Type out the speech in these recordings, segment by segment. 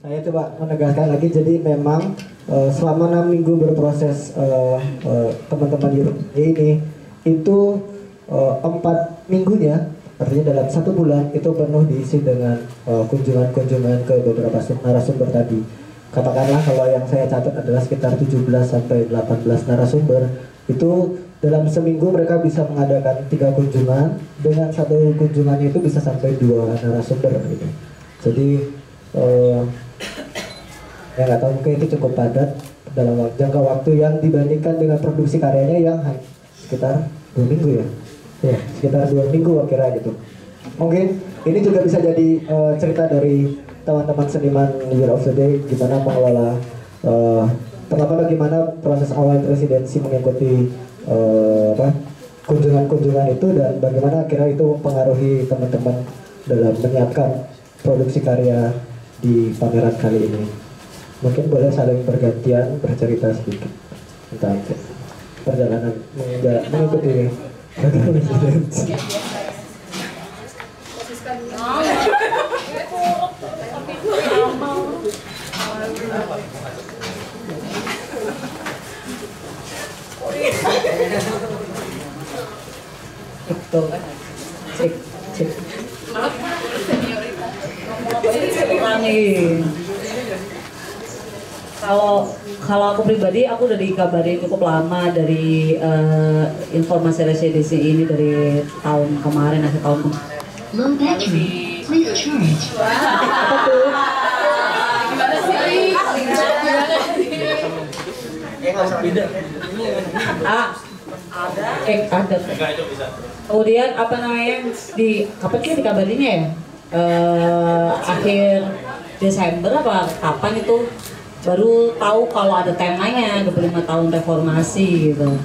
Saya coba menegaskan lagi, jadi memang selama 6 minggu berproses teman-teman ini itu 4 minggunya, artinya dalam 1 bulan itu penuh diisi dengan kunjungan-kunjungan ke beberapa narasumber tadi. Katakanlah kalau yang saya catat adalah sekitar 17 sampai 18 narasumber, itu dalam seminggu mereka bisa mengadakan 3 kunjungan, dengan 1 kunjungannya itu bisa sampai 2 narasumber gitu. Jadi ya nggak tahu, mungkin itu cukup padat dalam jangka waktu yang dibandingkan dengan produksi karyanya yang sekitar 2 minggu ya. Ya, sekitar 2 minggu kira gitu. Mungkin ini juga bisa jadi cerita dari teman-teman seniman Year of the Day, gimana mengelola bagaimana proses awal residensi mengikuti kunjungan-kunjungan itu, dan bagaimana akhirnya itu mempengaruhi teman-teman dalam menyiapkan produksi karya di pameran kali ini. Mungkin boleh saling bergantian bercerita sedikit tentang perjalanan mengikuti residensi. Betul. Cek. Kalau aku pribadi, aku udah dikabari cukup lama dari informasi residensi ini dari tahun kemarin, akhir tahun kemarin. Low battery, please charge. Apa tuh? Gimana sih? Ada. Kemudian apa namanya, kapan sih dikabarinya ya? Akhir Desember apa kapan itu baru tahu kalau ada temanya 25 tahun reformasi gitu.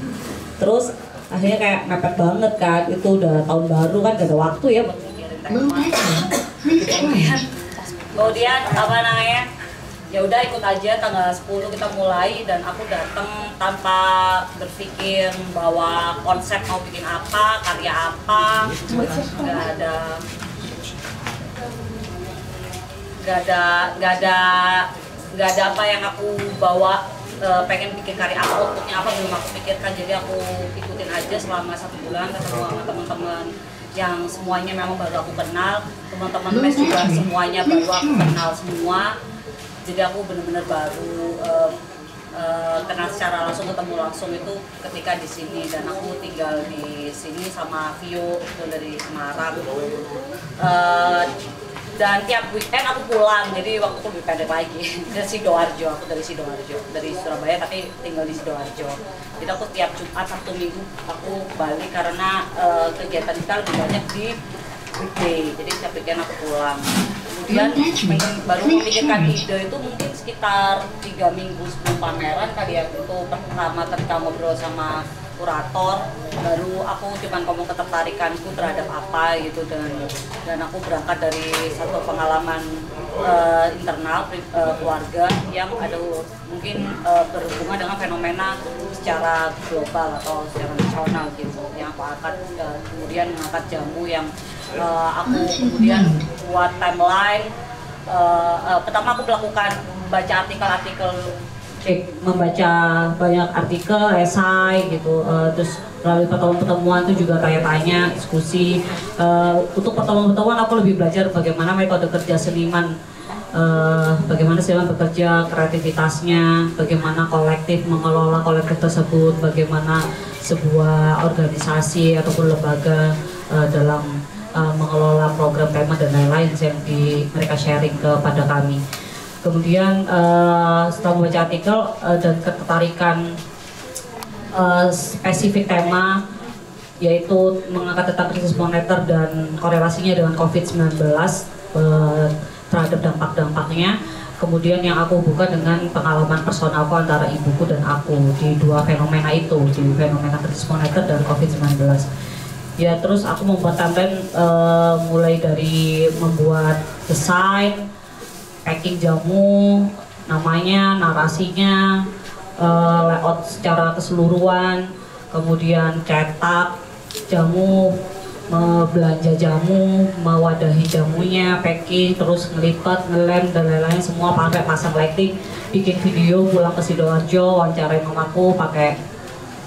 Terus akhirnya kayak mepet banget kan, itu udah tahun baru kan, gak ada waktu ya buat mikirin temanya. Kemudian apa namanya, ya udah ikut aja, tanggal 10 kita mulai, dan aku datang tanpa berpikir bahwa konsep mau bikin apa, karya apa, nggak ada apa yang aku bawa. Pengen bikin karya apa, outputnya apa belum aku pikirkan. Jadi aku ikutin aja selama 1 bulan, ketemu sama teman-teman yang semuanya memang baru aku kenal, teman-teman mes juga semuanya baru aku kenal semua. Jadi aku benar-benar baru kenal secara langsung, ketemu langsung itu ketika di sini, dan aku tinggal di sini sama Vio itu dari Semarang. Dan tiap weekend aku pulang, jadi waktu itu lebih pendek lagi. Dari Sidoarjo, aku dari Surabaya tapi tinggal di Sidoarjo. Jadi aku tiap Jumat, Sabtu, Minggu aku balik karena kegiatan kita lebih banyak di weekday. Jadi tiap weekend aku pulang. Kemudian baru memikirkan ide itu mungkin sekitar 3 minggu sebelum pameran kali ya. Itu pertama ketika ngobrol sama kurator, baru aku cuman ngomong ketertarikanku terhadap apa gitu, dan aku berangkat dari satu pengalaman internal keluarga yang ada mungkin berhubungan dengan fenomena secara global atau secara nasional gitu, yang aku angkat, kemudian mengangkat jamu yang aku kemudian buat timeline. Pertama aku melakukan baca artikel-artikel, membaca banyak artikel, esai gitu, terus melalui pertemuan-pertemuan itu juga tanya-tanya, diskusi. Untuk pertemuan-pertemuan aku lebih belajar bagaimana metode kerja seniman, bagaimana seniman bekerja, kreativitasnya, bagaimana kolektif mengelola kolektif tersebut, bagaimana sebuah organisasi ataupun lembaga dalam mengelola program tema dan lain-lain yang mereka sharing kepada kami. Kemudian setelah membaca artikel dan ketertarikan spesifik tema, yaitu mengangkat tentang krisis moneter dan korelasinya dengan COVID-19 terhadap dampak-dampaknya. Kemudian yang aku buka dengan pengalaman personalku antara ibuku dan aku di 2 fenomena itu, di fenomena krisis moneter dan COVID-19. Ya, terus aku membuat timeline mulai dari membuat desain, packing jamu, namanya, narasinya, layout secara keseluruhan, kemudian cetak jamu, belanja jamu, mewadahi jamunya, packing, terus ngelipat, ngelem dan lain-lain semua pakai pasang lighting, bikin video, pulang ke Sidoarjo, wawancarain mamaku pakai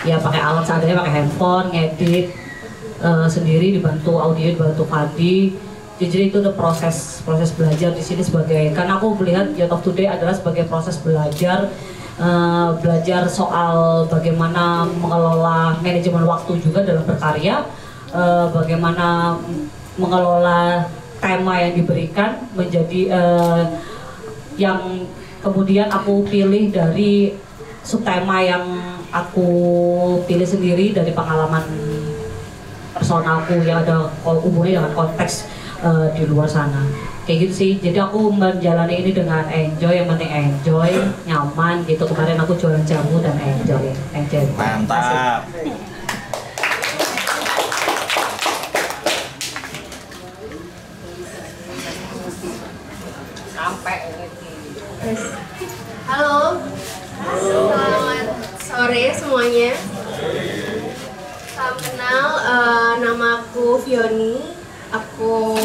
alat seadanya, pakai handphone, ngedit sendiri, dibantu audio, dibantu Fadi. Jadi itu udah proses belajar di sini sebagai, karena aku melihat Youth of Today adalah sebagai proses belajar soal bagaimana mengelola manajemen waktu juga dalam berkarya, bagaimana mengelola tema yang diberikan menjadi yang kemudian aku pilih dari subtema yang aku pilih sendiri dari pengalaman personalku yang ada hubungannya dengan konteks di luar sana. Kayak gitu sih, jadi aku menjalani ini dengan enjoy, yang penting enjoy, nyaman gitu. Kemarin aku jualan jamu dan enjoy. Mantap. Sampai Halo, selamat sore semuanya. Salam kenal, namaku Fioni. Aku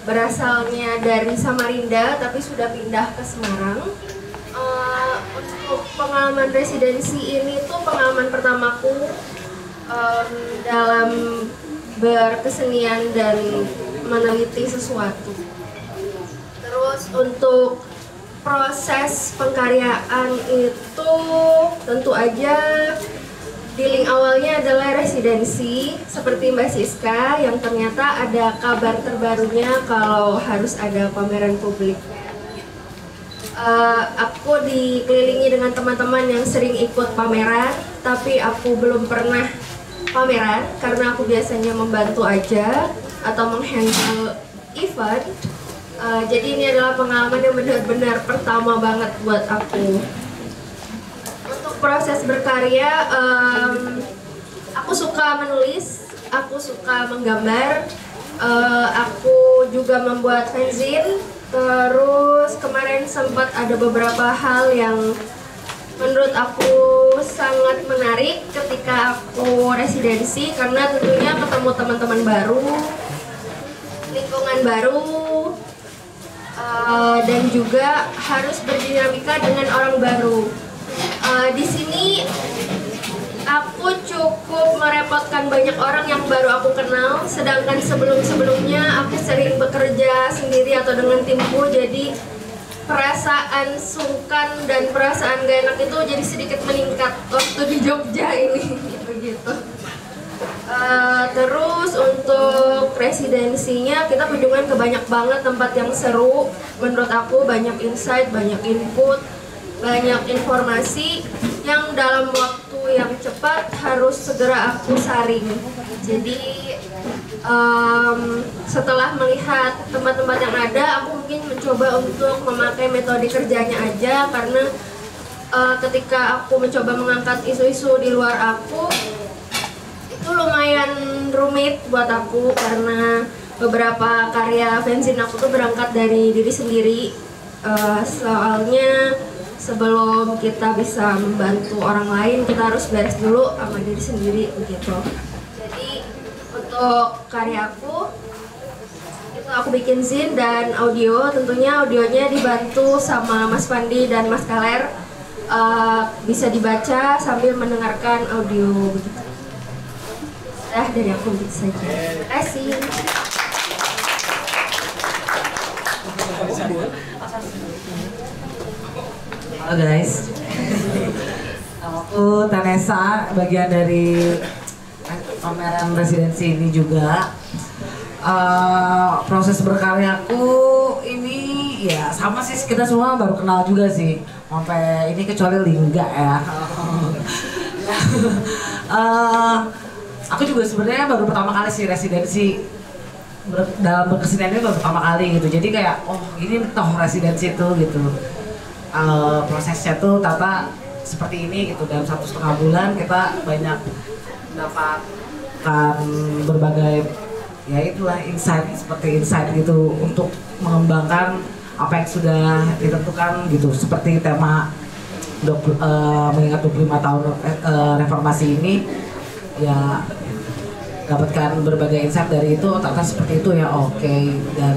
berasalnya dari Samarinda, tapi sudah pindah ke Semarang. Untuk pengalaman residensi ini tuh pengalaman pertamaku dalam berkesenian dan meneliti sesuatu. Terus untuk proses pengkaryaan itu tentu aja di link awalnya adalah residensi seperti Mbak Siska yang ternyata ada kabar terbarunya kalau harus ada pameran publik. Aku dikelilingi dengan teman-teman yang sering ikut pameran, tapi aku belum pernah pameran karena aku biasanya membantu aja atau menghandle event. Jadi ini adalah pengalaman yang benar-benar pertama banget buat aku. Proses berkarya, aku suka menulis, aku suka menggambar, aku juga membuat fanzine. Terus kemarin sempat ada beberapa hal yang menurut aku sangat menarik ketika aku residensi, karena tentunya ketemu teman-teman baru, lingkungan baru, dan juga harus berdinamika dengan orang baru. Di sini aku cukup merepotkan banyak orang yang baru aku kenal, sedangkan sebelum-sebelumnya aku sering bekerja sendiri atau dengan timku, jadi perasaan sungkan dan perasaan gak enak itu jadi sedikit meningkat waktu di Jogja ini begitu. Terus untuk residensinya kita kunjungan ke banyak banget tempat yang seru, menurut aku banyak insight, banyak input, banyak informasi yang dalam waktu yang cepat harus segera aku saring. Jadi setelah melihat tempat-tempat yang ada, aku mungkin mencoba untuk memakai metode kerjanya aja, karena ketika aku mencoba mengangkat isu-isu di luar aku, itu lumayan rumit buat aku, karena beberapa karya fanzine aku tuh berangkat dari diri sendiri. Soalnya sebelum kita bisa membantu orang lain, kita harus beres dulu sama diri sendiri begitu. Jadi untuk karya aku itu aku bikin zine dan audio, tentunya audionya dibantu sama Mas Fandi dan Mas Kaler, bisa dibaca sambil mendengarkan audio begitu. Dari aku begitu saja. Terima kasih. Halo guys, aku Tanesa, bagian dari pameran residensi ini juga. Proses berkaryaku ini ya sama sih, kita semua baru kenal juga sih, sampai ini kecuali Lingga ya. Aku juga sebenarnya baru pertama kali sih residensi dalam berkesenian ini, baru pertama kali gitu. Jadi kayak oh ini toh residensi itu gitu. Prosesnya tuh tata seperti ini gitu, dalam 1,5 bulan kita banyak mendapatkan berbagai ya itulah insight, seperti insight gitu untuk mengembangkan apa yang sudah ditentukan gitu, seperti tema mengingat 25 tahun reformasi ini ya dapatkan berbagai insight dari itu, ternyata seperti itu ya, oke. Dan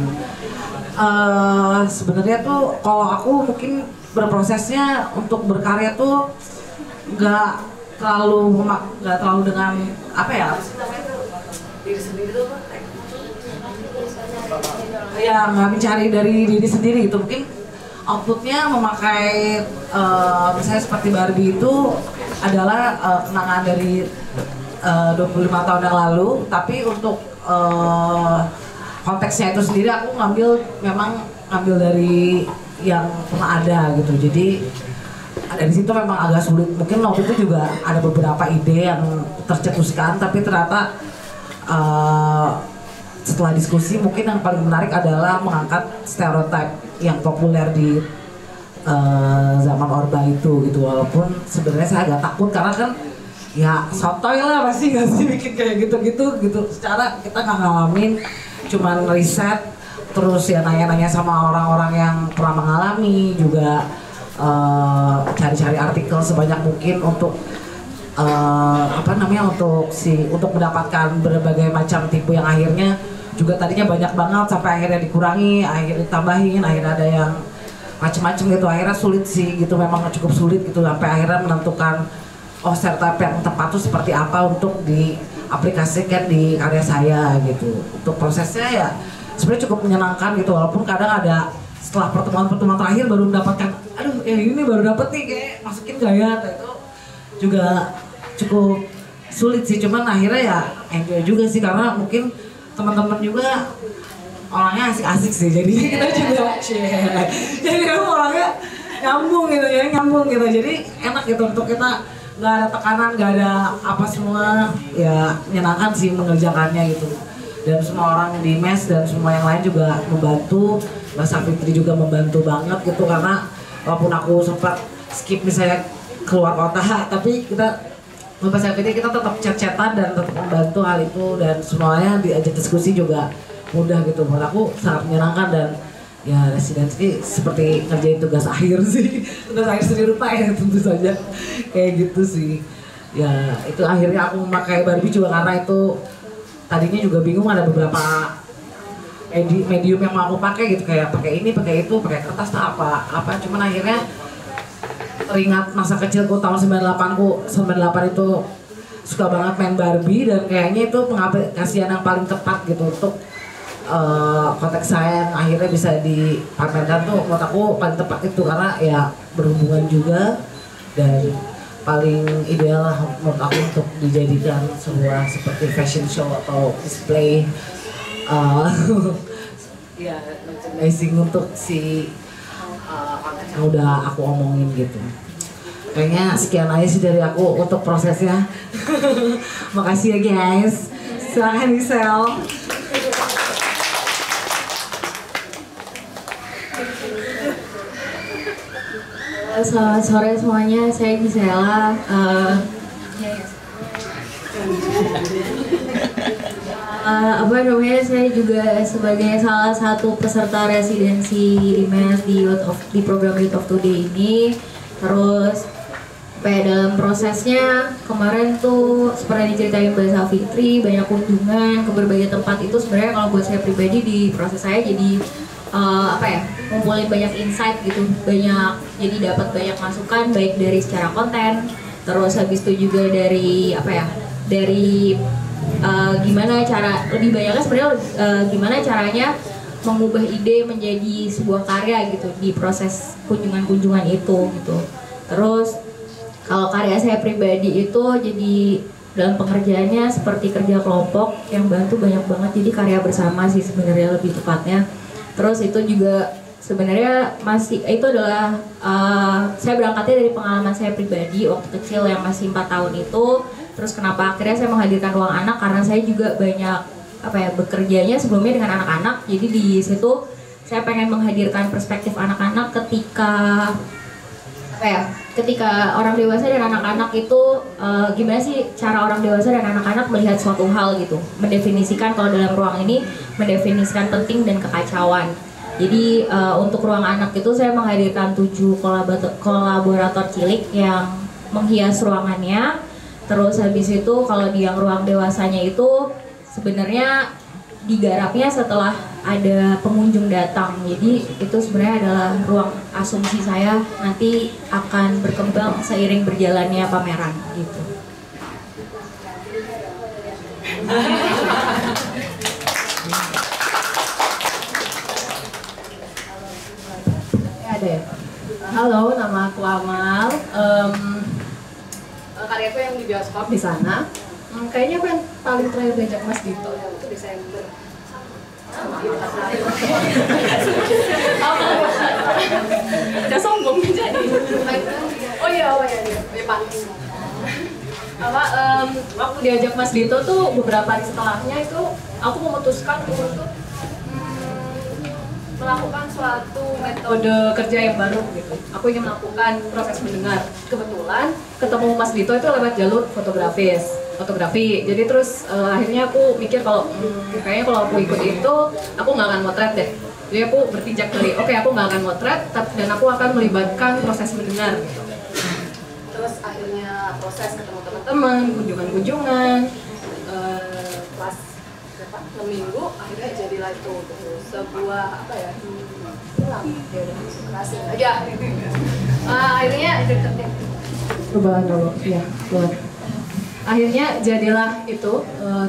sebenarnya tuh kalau aku mungkin berprosesnya untuk berkarya tuh nggak terlalu dengan apa ya, diri sendiri tuh ya nggak mencari dari diri sendiri gitu. Mungkin outputnya memakai misalnya seperti Barbie itu adalah kenangan dari 25 tahun yang lalu, tapi untuk konteksnya itu sendiri aku memang ngambil dari yang pernah ada gitu. Jadi dari situ memang agak sulit. Mungkin waktu itu juga ada beberapa ide yang tercetuskan, tapi ternyata setelah diskusi mungkin yang paling menarik adalah mengangkat stereotip yang populer di zaman Orba itu gitu. Walaupun sebenarnya saya agak takut karena kan ya sotoy lah pasti nggak sih bikin kayak gitu. Secara kita nggak ngalamin, cuman riset terus ya nanya-nanya sama orang-orang yang pernah mengalami, juga cari-cari artikel sebanyak mungkin untuk untuk mendapatkan berbagai macam tipe yang akhirnya juga tadinya banyak banget sampai akhirnya dikurangi, akhirnya ditambahin, akhirnya ada yang macem-macem gitu. Akhirnya sulit sih gitu, memang cukup sulit gitu sampai akhirnya menentukan stereotip yang tepat tuh seperti apa untuk diaplikasikan di karya saya gitu. Untuk prosesnya ya sebenarnya cukup menyenangkan gitu, walaupun kadang ada setelah pertemuan terakhir baru mendapatkan, aduh ini baru dapet nih kayak masukin gaya, itu juga cukup sulit sih. Cuman akhirnya ya enjoy juga sih karena mungkin teman-teman juga orangnya asik-asik sih, jadi kita juga share. Jadi orangnya nyambung gitu, jadi enak gitu untuk kita, nggak ada tekanan, nggak ada apa, semua ya menyenangkan sih mengerjakannya gitu. Dan semua orang di MES dan semua yang lain juga membantu. Mbak Safitri juga membantu banget gitu, karena walaupun aku sempat skip misalnya keluar kota, tapi Mbak Safitri kita tetap chat-chatan dan tetap membantu hal itu, dan semuanya diajak diskusi juga mudah gitu. Menurut aku sangat menyenangkan, dan ya residensi seperti ngerjain tugas akhir sih, tugas akhir seni rupa ya tentu saja kayak gitu sih. Ya itu akhirnya aku memakai Barbie juga karena itu tadinya juga bingung, ada beberapa medium yang mau aku pakai gitu, kayak pakai ini, pakai itu, pakai kertas tak apa. Cuman akhirnya teringat masa kecilku tahun 98 itu suka banget main Barbie, dan kayaknya itu pengaplikasian yang paling tepat gitu untuk konteks saya yang akhirnya bisa dipamerkan tuh. Menurut aku paling tepat itu karena ya berhubungan juga, dan paling ideal menurut aku untuk dijadikan sebuah seperti fashion show atau display ya merchandising untuk si yang udah aku omongin gitu. Kayaknya sekian aja sih dari aku untuk prosesnya. Makasih ya guys. Silakan Giselle. Selamat sore semuanya, saya Gisela. Saya juga sebagai salah satu peserta residensi di MES di program Youth of Today ini. Terus dalam prosesnya kemarin tuh seperti yang diceritain Mbak Safitri, banyak kunjungan ke berbagai tempat. Itu sebenarnya kalau buat saya pribadi di proses saya jadi ngumpulin banyak insight gitu, jadi dapat banyak masukan baik dari secara konten, terus habis itu juga dari gimana cara lebih banyaknya sebenarnya gimana caranya mengubah ide menjadi sebuah karya gitu di proses kunjungan itu gitu. Terus kalau karya saya pribadi itu jadi dalam pengerjaannya seperti kerja kelompok yang bantu banyak banget, jadi karya bersama sih sebenarnya lebih tepatnya. Terus itu juga sebenarnya itu adalah saya berangkatnya dari pengalaman saya pribadi waktu kecil yang masih 4 tahun itu. Terus kenapa akhirnya saya menghadirkan ruang anak, karena saya juga banyak bekerjanya sebelumnya dengan anak-anak. Jadi di situ saya pengen menghadirkan perspektif anak-anak ketika orang dewasa dan anak-anak itu gimana sih cara orang dewasa dan anak-anak melihat suatu hal gitu, mendefinisikan, kalau dalam ruang ini mendefinisikan penting dan kekacauan. Jadi untuk ruang anak itu saya menghadirkan 7 kolaborator cilik yang menghias ruangannya. Terus habis itu kalau di yang ruang dewasanya itu sebenarnya digarapnya setelah ada pengunjung datang. Jadi itu sebenarnya adalah ruang asumsi saya nanti akan berkembang seiring berjalannya pameran gitu. Ada ya? Halo, nama aku Amal. Karyaku yang di bioskop di sana. Kayaknya aku yang paling terakhir diajak Mas Dito itu Desember. Udah sombong jadi. Oh iya, pantas. Waktu diajak Mas Dito tuh beberapa hari setelahnya itu aku memutuskan untuk melakukan suatu metode kerja yang baru gitu. Aku ingin melakukan proses mendengar. Kebetulan ketemu Mas Dito itu lewat jalur fotografi. Jadi terus akhirnya aku mikir kalau kayaknya kalau aku ikut itu aku nggak akan motret deh. Jadi aku berpijak dari oke, aku nggak akan motret dan aku akan melibatkan proses mendengar gitu. Terus akhirnya proses ketemu teman-teman, kunjungan-kunjungan, kelas 6 minggu akhirnya jadilah itu sebuah apa ya pulang ya udah kerasin aja akhirnya perubahan dulu ya keluar akhirnya jadilah itu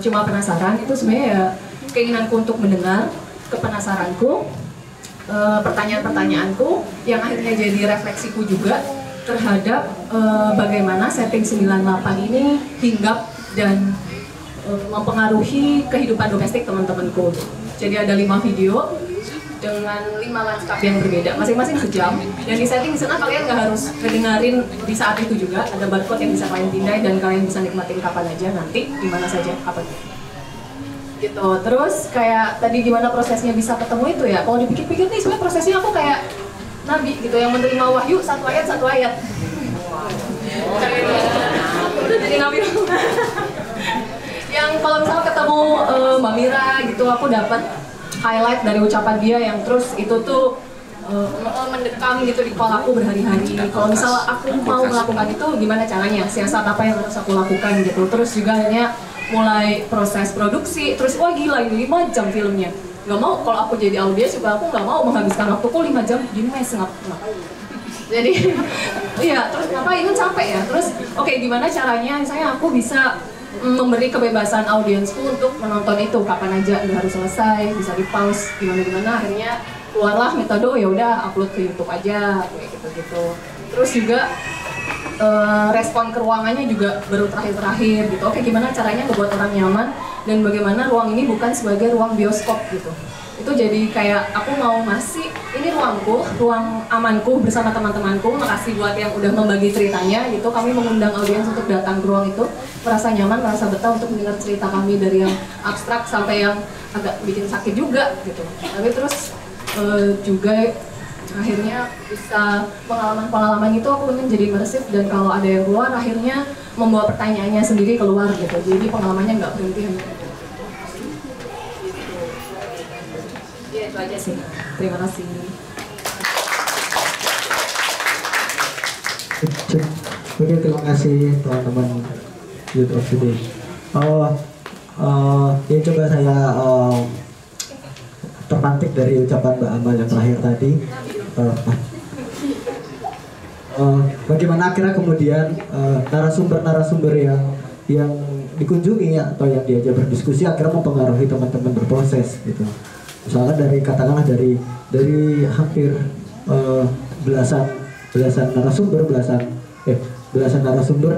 cuma penasaran itu sebenarnya ya keinginanku untuk mendengar kepenasaranku pertanyaan-pertanyaanku yang akhirnya jadi refleksiku juga terhadap bagaimana setting 98 ini hinggap dan mempengaruhi kehidupan domestik teman-temanku. Jadi ada 5 video dengan 5 lanskap yang berbeda, masing-masing sejam. Dan di setting di sana kalian nggak harus mendengarin di saat itu juga. Ada barcode yang bisa kalian pindai dan kalian bisa nikmatin kapan aja nanti, di mana saja, kapan. Gitu. Terus kayak tadi gimana prosesnya bisa ketemu itu ya? Kalau dipikir-pikir nih sebenarnya prosesnya aku kayak nabi gitu yang menerima wahyu satu ayat. Udah jadi nabi. Yang kalau misalnya ketemu Mbak Mira gitu aku dapat highlight dari ucapan dia yang terus itu tuh mendekam gitu di kepalaku berhari-hari. Kalau misalnya aku mau melakukan itu gimana caranya, siasat apa yang harus aku lakukan gitu. Terus juga akhirnya mulai proses produksi, terus wah gila ini 5 jam filmnya. Gak mau kalau aku jadi audiens juga aku gak mau menghabiskan waktuku 5 jam gini mes ngapain. Jadi iya terus ngapain kan capek ya. Terus oke, gimana caranya misalnya aku bisa memberi kebebasan audiensku untuk menonton itu kapan aja, nggak harus selesai, bisa di pause gimana akhirnya keluarlah metode ya udah upload ke YouTube aja kayak gitu. Terus juga respon ke ruangannya juga baru terakhir gitu. Oke, gimana caranya ngebuat orang nyaman dan bagaimana ruang ini bukan sebagai ruang bioskop gitu. Itu jadi kayak aku mau ngasih ini ruangku, ruang amanku bersama teman-temanku. Makasih buat yang udah membagi ceritanya gitu. Kami mengundang audiens untuk datang ke ruang itu, merasa nyaman, merasa betah untuk mendengar cerita kami dari yang abstrak sampai yang agak bikin sakit juga gitu. Tapi terus juga akhirnya bisa pengalaman-pengalaman itu aku ingin jadi imersif dan kalau ada yang keluar akhirnya membawa pertanyaannya sendiri keluar gitu. Jadi pengalamannya nggak berhenti hanya itu. Ya itu aja sih. Terima kasih. Oke, terima kasih teman-teman Youth of Today. Ya coba saya terpantik dari ucapan Mbak Amal yang terakhir tadi. Bagaimana akhirnya kemudian narasumber-narasumber yang dikunjungi atau yang diajak berdiskusi akhirnya mempengaruhi teman-teman berproses gitu. Misalkan katakanlah dari hampir belasan narasumber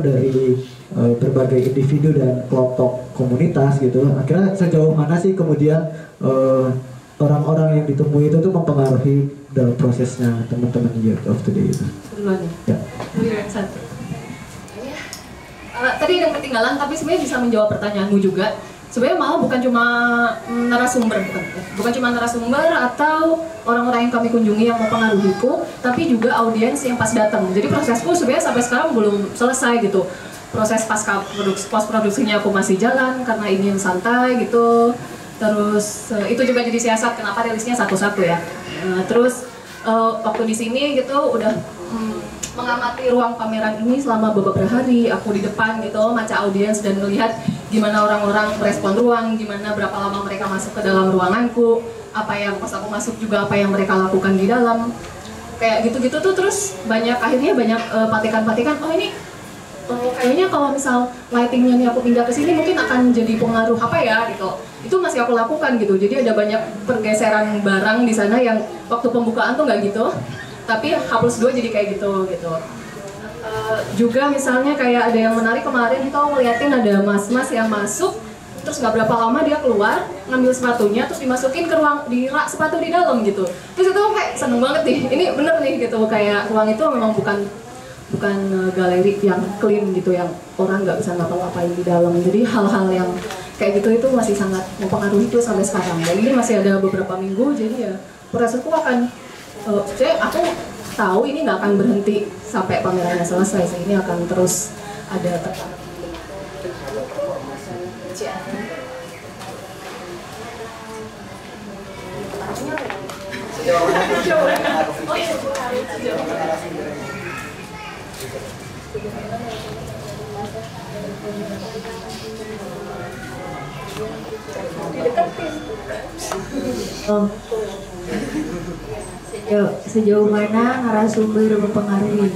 dari berbagai individu dan kelompok komunitas gitu. Akhirnya sejauh mana sih kemudian orang-orang yang ditemui itu tuh mempengaruhi dalam prosesnya teman-teman Youth of Today itu. Ya. Tadi ada yang ketinggalan tapi sebenarnya bisa menjawab pertanyaanmu juga. Sebenarnya malah bukan cuma narasumber, bukan cuma narasumber atau orang-orang yang kami kunjungi yang mempengaruhiku, tapi juga audiens yang pas datang. Jadi prosesku sebenarnya sampai sekarang belum selesai gitu. Proses post produksinya aku masih jalan karena ingin santai gitu. Terus itu juga jadi siasat kenapa rilisnya satu-satu ya. Terus waktu di sini gitu udah mengamati ruang pameran ini selama beberapa hari. Aku di depan gitu, maca audiens dan melihat gimana orang-orang merespon ruang, gimana berapa lama mereka masuk ke dalam ruanganku, apa yang pas aku masuk juga apa yang mereka lakukan di dalam. Kayak gitu-gitu tuh terus akhirnya banyak patikan-patikan, oh ini kayaknya kalau misal lightingnya nih aku pindah ke sini mungkin akan jadi pengaruh apa ya gitu. Itu masih aku lakukan gitu. Jadi ada banyak pergeseran barang di sana yang waktu pembukaan tuh nggak gitu. Tapi H+2 jadi kayak gitu. Juga misalnya kayak ada yang menarik kemarin kita ngeliatin ada mas-mas yang masuk, terus nggak berapa lama dia keluar ngambil sepatunya terus dimasukin ke ruang di rak sepatu di dalam gitu. Terus itu kayak seneng banget nih, ini bener nih gitu, kayak ruang itu memang bukan galeri yang clean gitu, yang orang nggak bisa ngapa-ngapain di dalam. Jadi hal-hal yang kayak gitu itu masih sangat mempengaruhi itu sampai sekarang. Dan ini masih ada beberapa minggu, jadi ya prosesku akan aku tahu ini nggak akan berhenti sampai pamerannya selesai sih. Ini akan terus ada tekanan. Sejauh mana narasumber mempengaruhi?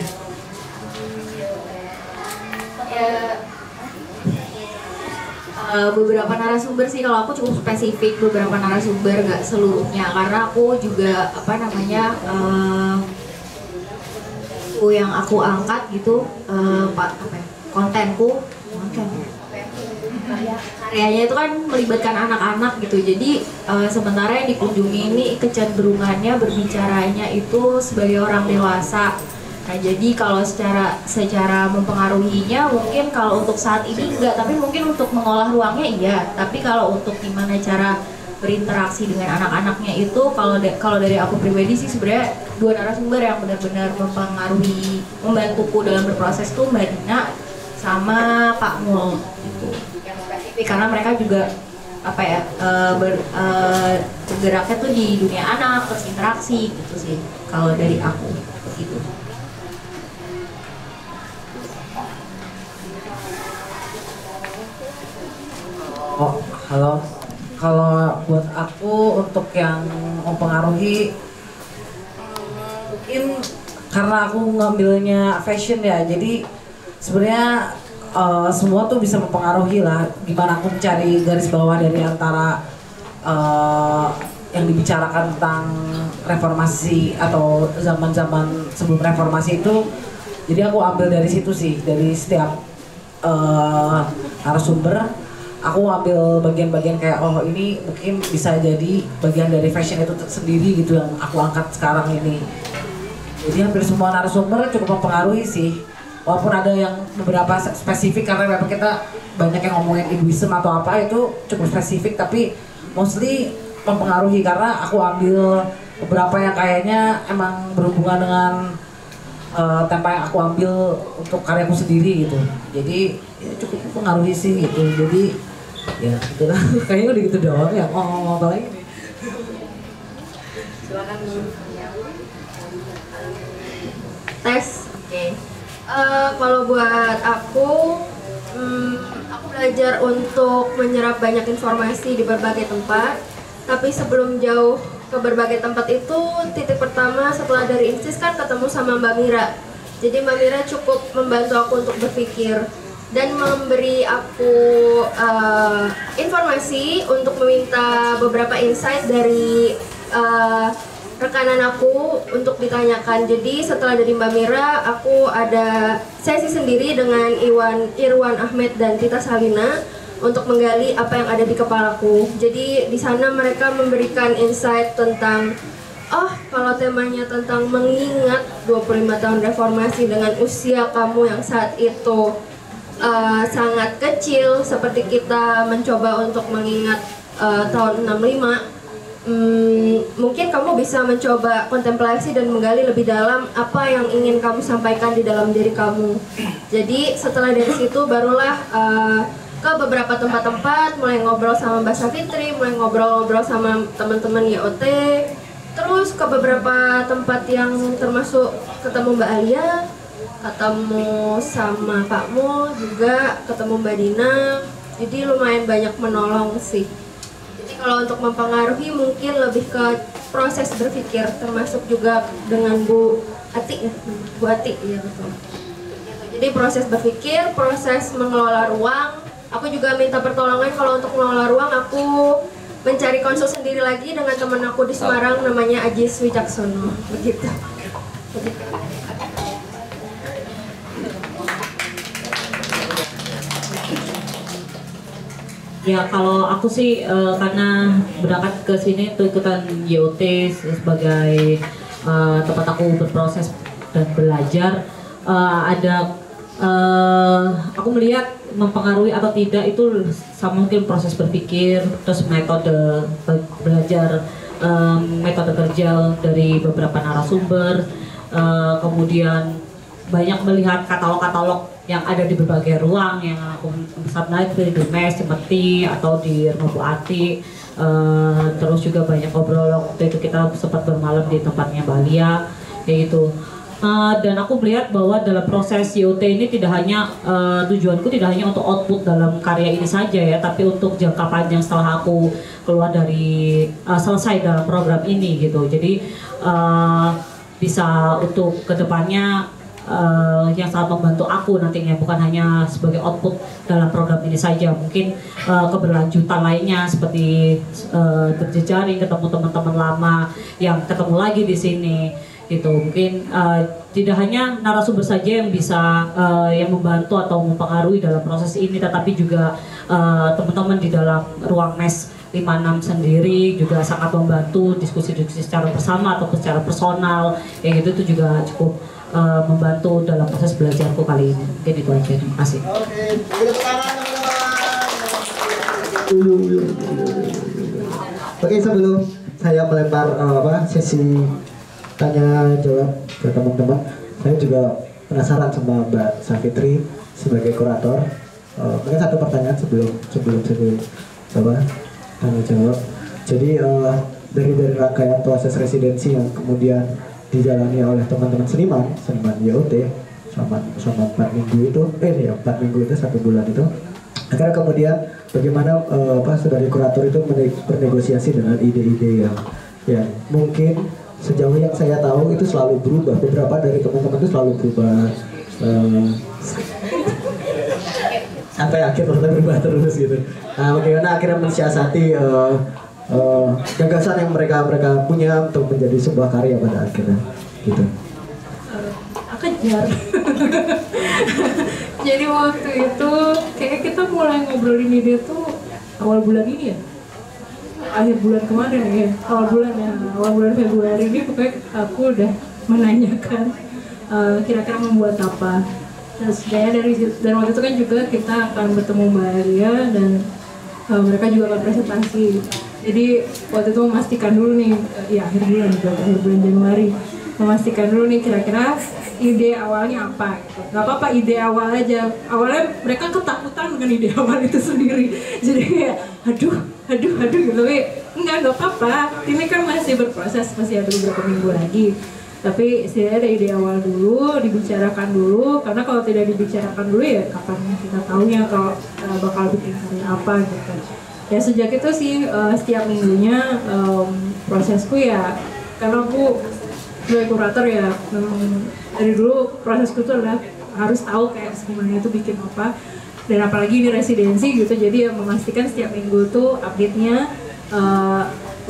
Beberapa narasumber sih, kalau aku cukup spesifik beberapa narasumber, nggak seluruhnya, karena aku juga yang aku angkat gitu, kontenku karyanya itu kan melibatkan anak-anak gitu. Jadi sementara yang dikunjungi ini kecenderungannya berbicaranya itu sebagai orang dewasa. Nah, jadi kalau secara mempengaruhinya mungkin kalau untuk saat ini enggak, tapi mungkin untuk mengolah ruangnya iya. Tapi kalau untuk gimana cara berinteraksi dengan anak-anaknya itu, kalau dari aku pribadi sih sebenarnya dua narasumber yang benar-benar mempengaruhi, membantuku dalam berproses tuh Mbak Dina sama Pak Mul gitu. Yang spesifik karena mereka juga bergeraknya tuh di dunia anak, terus interaksi gitu sih kalau dari aku gitu. Oh, halo. Kalau buat aku untuk yang mempengaruhi, mungkin karena aku ngambilnya fashion ya, jadi sebenarnya semua tuh bisa mempengaruhi lah. Gimana aku mencari garis bawah dari antara yang dibicarakan tentang reformasi atau zaman-zaman sebelum reformasi itu. Jadi aku ambil dari situ sih, dari setiap narasumber. Aku ambil bagian-bagian kayak, oh ini mungkin bisa jadi bagian dari fashion itu sendiri gitu yang aku angkat sekarang ini. Jadi hampir semua narasumber cukup mempengaruhi sih. Walaupun ada yang beberapa spesifik karena memang kita banyak yang ngomongin ibuisme atau apa, itu cukup spesifik, tapi mostly mempengaruhi karena aku ambil beberapa yang kayaknya emang berhubungan dengan tema yang aku ambil untuk karyaku sendiri gitu. Jadi ya cukup mempengaruhi sih gitu. Jadi ya itulah, kayaknya udah gitu doang ya, ngomong apa lagi nih. Silakan. Tes. Oke. Kalau buat aku belajar untuk menyerap banyak informasi di berbagai tempat. Tapi sebelum jauh ke berbagai tempat itu, titik pertama setelah dari Insis kan ketemu sama Mbak Mira. Jadi Mbak Mira cukup membantu aku untuk berpikir dan memberi aku informasi untuk meminta beberapa insight dari rekanan aku untuk ditanyakan. Jadi setelah dari Mbak Mira, aku ada sesi sendiri dengan Irwan Ahmed dan Tita Salina untuk menggali apa yang ada di kepalaku. Jadi di sana mereka memberikan insight tentang, oh kalau temanya tentang mengingat 25 tahun reformasi dengan usia kamu yang saat itu sangat kecil, seperti kita mencoba untuk mengingat tahun 65, mungkin kamu bisa mencoba kontemplasi dan menggali lebih dalam apa yang ingin kamu sampaikan di dalam diri kamu. Jadi setelah dari situ barulah ke beberapa tempat-tempat, mulai ngobrol sama Mbak Safitri, mulai ngobrol-ngobrol sama teman-teman YOT, terus ke beberapa tempat yang termasuk ketemu Mbak Alia, ketemu sama Pak Mul juga, ketemu Mbak Dina, jadi lumayan banyak menolong sih. Jadi kalau untuk mempengaruhi mungkin lebih ke proses berpikir, termasuk juga dengan Bu Ati ya, Bu Ati ya betul. Jadi proses berpikir, proses mengelola ruang. Aku juga minta pertolongan kalau untuk mengelola ruang, aku mencari konsul sendiri lagi dengan teman aku di Semarang namanya Ajis Wicaksono, begitu. Ya kalau aku sih karena berangkat ke sini untuk ikutan YOT sebagai tempat aku berproses dan belajar, aku melihat mempengaruhi atau tidak itu sama mungkin proses berpikir, terus metode belajar, metode kerja dari beberapa narasumber, kemudian banyak melihat katalog-katalog yang ada di berbagai ruang yang aku saat naik di MES, Cemeti atau di rumah Bu Ati, terus juga banyak ngobrol waktu itu kita sempat bermalam di tempatnya Balia kayak gitu. Dan aku melihat bahwa dalam proses YOT ini tidak hanya tujuanku tidak hanya untuk output dalam karya ini saja ya, tapi untuk jangka panjang setelah aku keluar dari selesai dalam program ini gitu. Jadi bisa untuk kedepannya yang sangat membantu aku nantinya, bukan hanya sebagai output dalam program ini saja, mungkin keberlanjutan lainnya seperti berjejaring, ketemu teman-teman lama yang ketemu lagi di sini gitu. Mungkin tidak hanya narasumber saja yang bisa yang membantu atau mempengaruhi dalam proses ini, tetapi juga teman-teman di dalam ruang MES 56 sendiri juga sangat membantu diskusi-diskusi secara bersama atau secara personal kayak gitu, itu juga cukup membantu dalam proses belajarku kali ini. Mungkin itu aja, terima kasih. Oke, sebelum saya melempar sesi tanya jawab ke teman-teman, saya juga penasaran sama Mbak Safitri sebagai kurator. Mungkin satu pertanyaan sebelum tanya jawab. Jadi dari rangkaian proses residensi yang kemudian dijalani oleh teman-teman seniman YOT selama 4 minggu itu, 4 minggu itu 1 bulan itu, akhirnya kemudian bagaimana sebagai kurator itu bernegosiasi dengan ide-ide yang mungkin sejauh yang saya tahu itu selalu berubah. Beberapa dari teman-teman itu selalu berubah sampai akhir berubah terus gitu. Nah, bagaimana akhirnya mensiasati gagasan yang mereka punya untuk menjadi sebuah karya pada akhirnya gitu. Kejar. Jadi waktu itu kayak kita mulai ngobrolin ide tuh awal bulan ini ya, akhir bulan kemarin ya, awal bulan Februari ini pokoknya aku udah menanyakan kira-kira membuat apa. Terus dari waktu itu kan juga kita akan bertemu Mbak Alia dan mereka juga akan presentasi. Jadi waktu itu memastikan dulu nih, akhir bulan Januari, memastikan dulu nih kira-kira ide awalnya apa gitu. Gak apa-apa ide awal aja. Awalnya mereka ketakutan dengan ide awal itu sendiri. Jadi kayak aduh gitu. Enggak apa-apa. Ini kan masih berproses, masih ada beberapa minggu lagi. Tapi setidaknya ada ide awal dulu, dibicarakan dulu. Karena kalau tidak dibicarakan dulu ya kapan kita tahunya kalau bakal bikin karya apa gitu. Ya sejak itu sih setiap minggunya prosesku ya, karena aku sebagai kurator ya memang dari dulu prosesku itu adalah harus tahu kayak sebenarnya itu bikin apa, dan apalagi di residensi gitu. Jadi ya memastikan setiap minggu tuh update-nya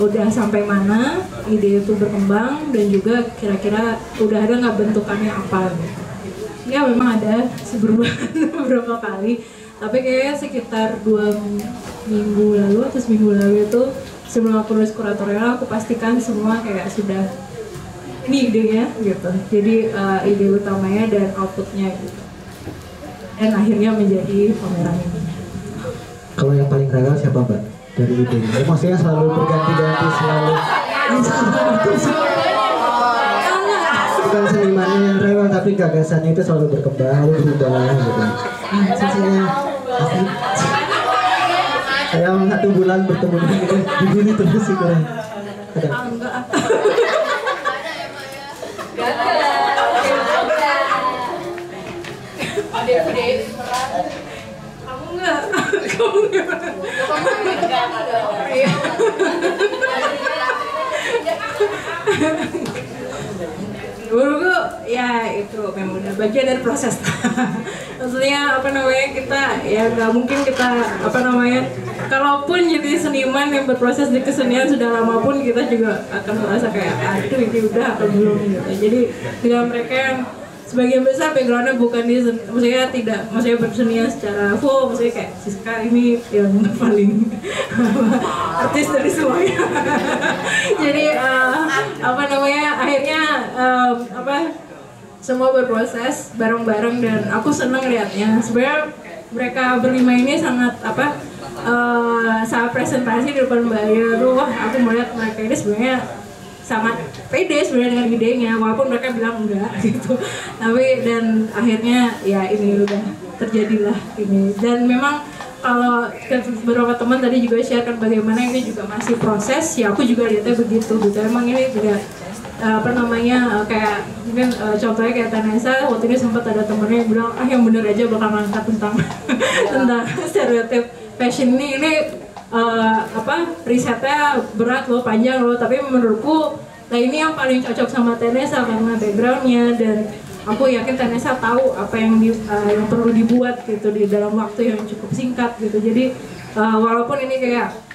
udah sampai mana, ide itu berkembang, dan juga kira-kira udah ada nggak bentukannya apa gitu. Ya memang ada beberapa kali, tapi kayaknya sekitar 2 minggu lalu atau seminggu lalu itu sebelum aku nulis kuratorial, aku pastikan semua kayak sudah ini idenya gitu. Jadi ide utamanya dan outputnya gitu, dan akhirnya menjadi pameran ini. Kalau yang paling gagal siapa Mbak dari ide? Maksudnya selalu berganti-ganti, selalu bukan senimannya yang rewel, tapi gagasannya itu selalu berkembang, berubah gitu. Maksudnya saya 1 bulan bertemu dengan itu dibully terus gitu. Kamu enggak? Kamu Menurutku ya itu memang udah bagian dari proses. Maksudnya apa namanya, kita ya nggak mungkin kita apa namanya, kalaupun jadi seniman yang berproses di kesenian sudah lama pun kita juga akan merasa kayak aduh ini udah atau belum gitu. Jadi dengan mereka yang sebagian besar backgroundnya bukan di, maksudnya tidak, maksudnya bersenian secara full, maksudnya kayak Siska ini yang paling artis dari semuanya. Jadi apa namanya, akhirnya semua berproses bareng-bareng dan aku seneng liatnya. Sebenarnya mereka berlima ini sangat saat presentasi di depan Mbak Aya tuh, wah aku melihat mereka ini sebenarnya sangat pede sebenarnya dengan idenya, walaupun mereka bilang enggak gitu. Tapi dan akhirnya ya ini udah terjadilah ini. Dan memang kalau beberapa teman tadi juga share kan bagaimana ini juga masih proses, ya aku juga lihatnya begitu gitu. Emang ini juga apa namanya, kayak mungkin contohnya kayak Tanesa waktu ini sempat ada temennya yang bilang yang bener aja bakal ngangkat tentang tentang stereotip fashion ini risetnya berat loh, panjang loh, tapi menurutku nah ini yang paling cocok sama Tanesa karena backgroundnya, dan aku yakin Tanesa tahu apa yang yang perlu dibuat gitu di dalam waktu yang cukup singkat gitu. Jadi walaupun ini kayak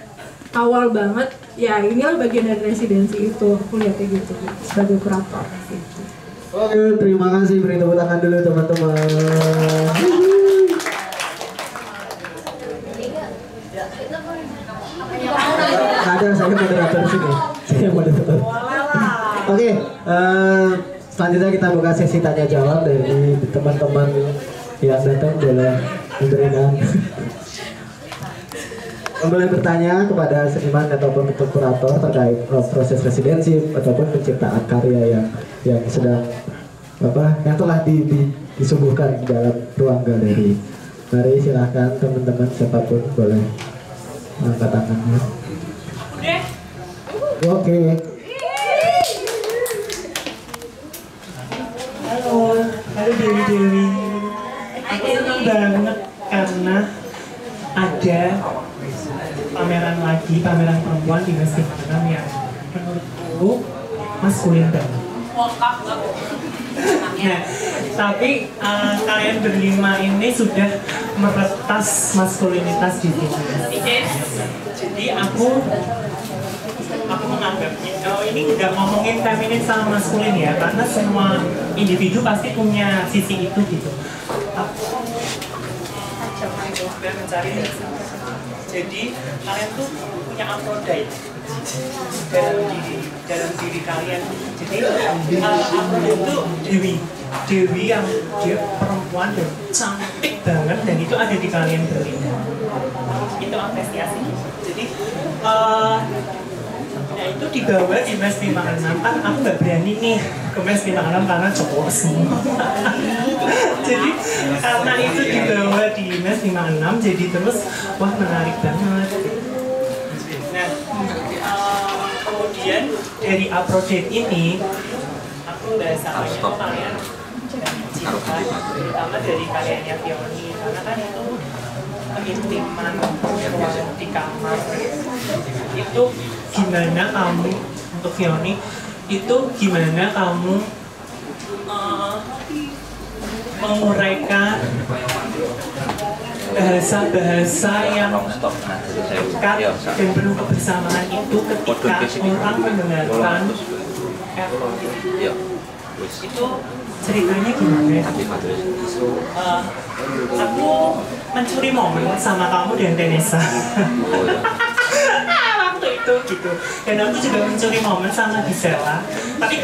awal banget, ya inilah bagian dari residensi itu, aku lihatnya gitu sebagai kurator gitu. Oke, terima kasih, beri tepuk tangan dulu teman-teman. Ada saya moderator sini. Saya moderator. Oke, selanjutnya kita buka sesi tanya jawab dari teman-teman yang datang. Boleh memberikan, boleh bertanya kepada seniman ataupun kurator terkait proses residensi ataupun penciptaan karya yang sedang yang telah disuguhkan dalam ruang galeri. Mari silakan teman-teman siapapun boleh angkat tangannya. Oke. Halo Dewi. Aku senang banget karena ada pameran perempuan di festival yang menurutku maskulin banget. Nah, tapi kalian berlima ini sudah meretas maskulinitas di sini. Jadi aku menganggapnya ini nggak ngomongin feminin sama maskulin ya, karena semua individu pasti punya sisi itu gitu. Aku coba mencari. Jadi kalian tuh punya Aphrodite dalam diri kalian. Jadi Aphrodite itu dewi yang dia perempuan dan cantik banget, dan itu ada di kalian berlima. Itu apresiasi. Jadi nah itu dibawa di Mes 56, kan aku nggak berani nih ke Mes 56 karena cowok semua. Jadi karena itu dibawa di Mes 56, jadi terus wah menarik banget. Nah kemudian dari Aphrodite ini aku bahasannya tuh kalian cinta, terutama dari karyanya Fioni, karena kan itu keintiman di kamar. Itu gimana kamu, untuk Fioni itu gimana kamu menguraikan bahasa-bahasa yang dekat dan penuh kebersamaan itu ketika orang mendengarkan itu ceritanya gimana? Aku mencuri momen sama kamu dan Tanesa waktu itu gitu, dan aku juga mencuri momen sama Gisela. Tapi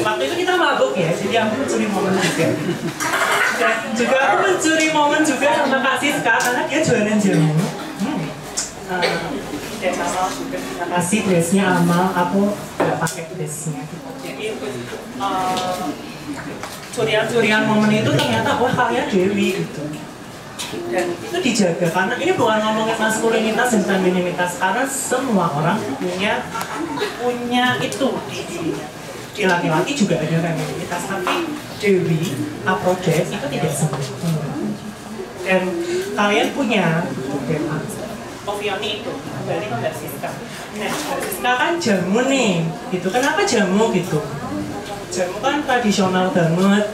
waktu itu kita mabuk ya, jadi aku mencuri momen juga. Dan juga aku mencuri momen juga sama Kak Siska karena dia jualan jamu. Dan Amal juga, terima kasih dressnya Amal, aku gak pakai dressnya. Jadi curian-curian momen itu ternyata wah karya Dewi gitu. Dan itu dijaga karena ini bukan ngomongin maskulinitas dan femininitas, karena semua orang punya itu di dirinya. Di laki-laki juga ada femininitas, tapi Dewi Aphrodite itu tidak semua. Dan kalian punya Ovioni itu, balik ke Mbak Siska. Nah, Mbak Siska kan jamu nih, gitu. Kenapa jamu gitu? Jamu kan tradisional banget,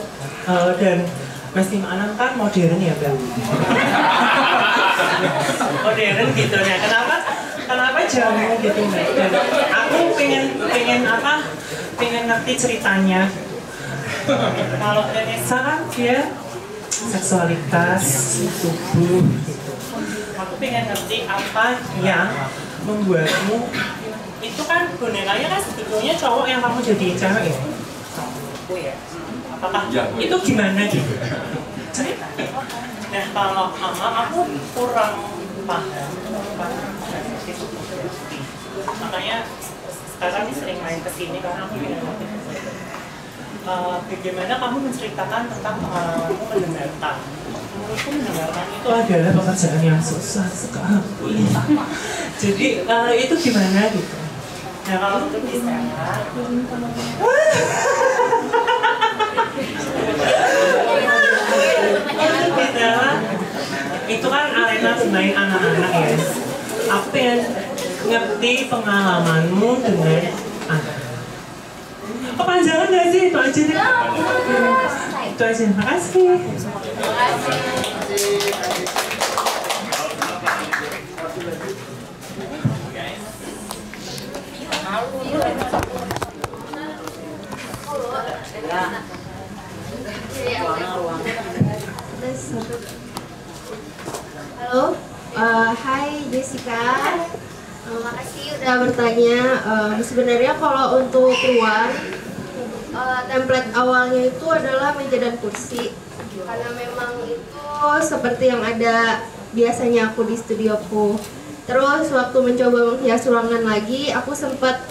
dan Mas Tim Anang kan modern ya, Mbak? Modern gitu. Nah, kenapa jamu gitu, Mbak? Dan aku pengen ngerti ceritanya. Kalau Vanessa kan dia seksualitas, tubuh, gitu. Aku pengen ngerti apa yang membuatmu itu kan bonekanya kan sebetulnya cowok yang kamu jadi cewek ya? Aku ya. Apakah itu gimana gitu? Nah kalau aku kurang paham, makanya sekarang ini sering main kesini karena aku ingin ngerti. Bagaimana kamu menceritakan tentang pengalamanmu mendengarkan? Menurutku mendengarkan itu adalah pekerjaan yang susah sekali. Jadi itu gimana gitu? Nah kalau untuk bisa, itu kan arena bermain anak-anak ya. Aku pengen ngerti pengalamanmu dengan anak. Kepanjangan gak sih? Itu aja deh. Itu aja. Makasih. Halo, hai Jessica. Makasih udah bertanya. Sebenarnya kalau untuk ruang, template awalnya itu adalah meja dan kursi. Karena memang itu seperti yang ada biasanya aku di studioku. Terus waktu mencoba menghias ruangan lagi, aku sempat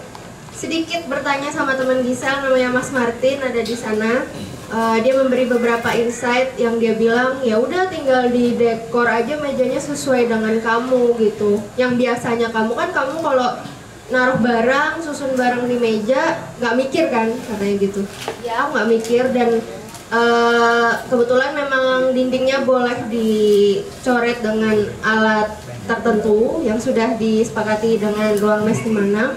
sedikit bertanya sama teman Gisel namanya Mas Martin, ada di sana. Dia memberi beberapa insight yang dia bilang ya udah tinggal di dekor aja mejanya sesuai dengan kamu gitu. Yang biasanya kamu kalau naruh barang, susun barang di meja nggak mikir kan katanya gitu. Ya aku nggak mikir dan kebetulan memang dindingnya boleh dicoret dengan alat tertentu yang sudah disepakati dengan ruang mes di mana.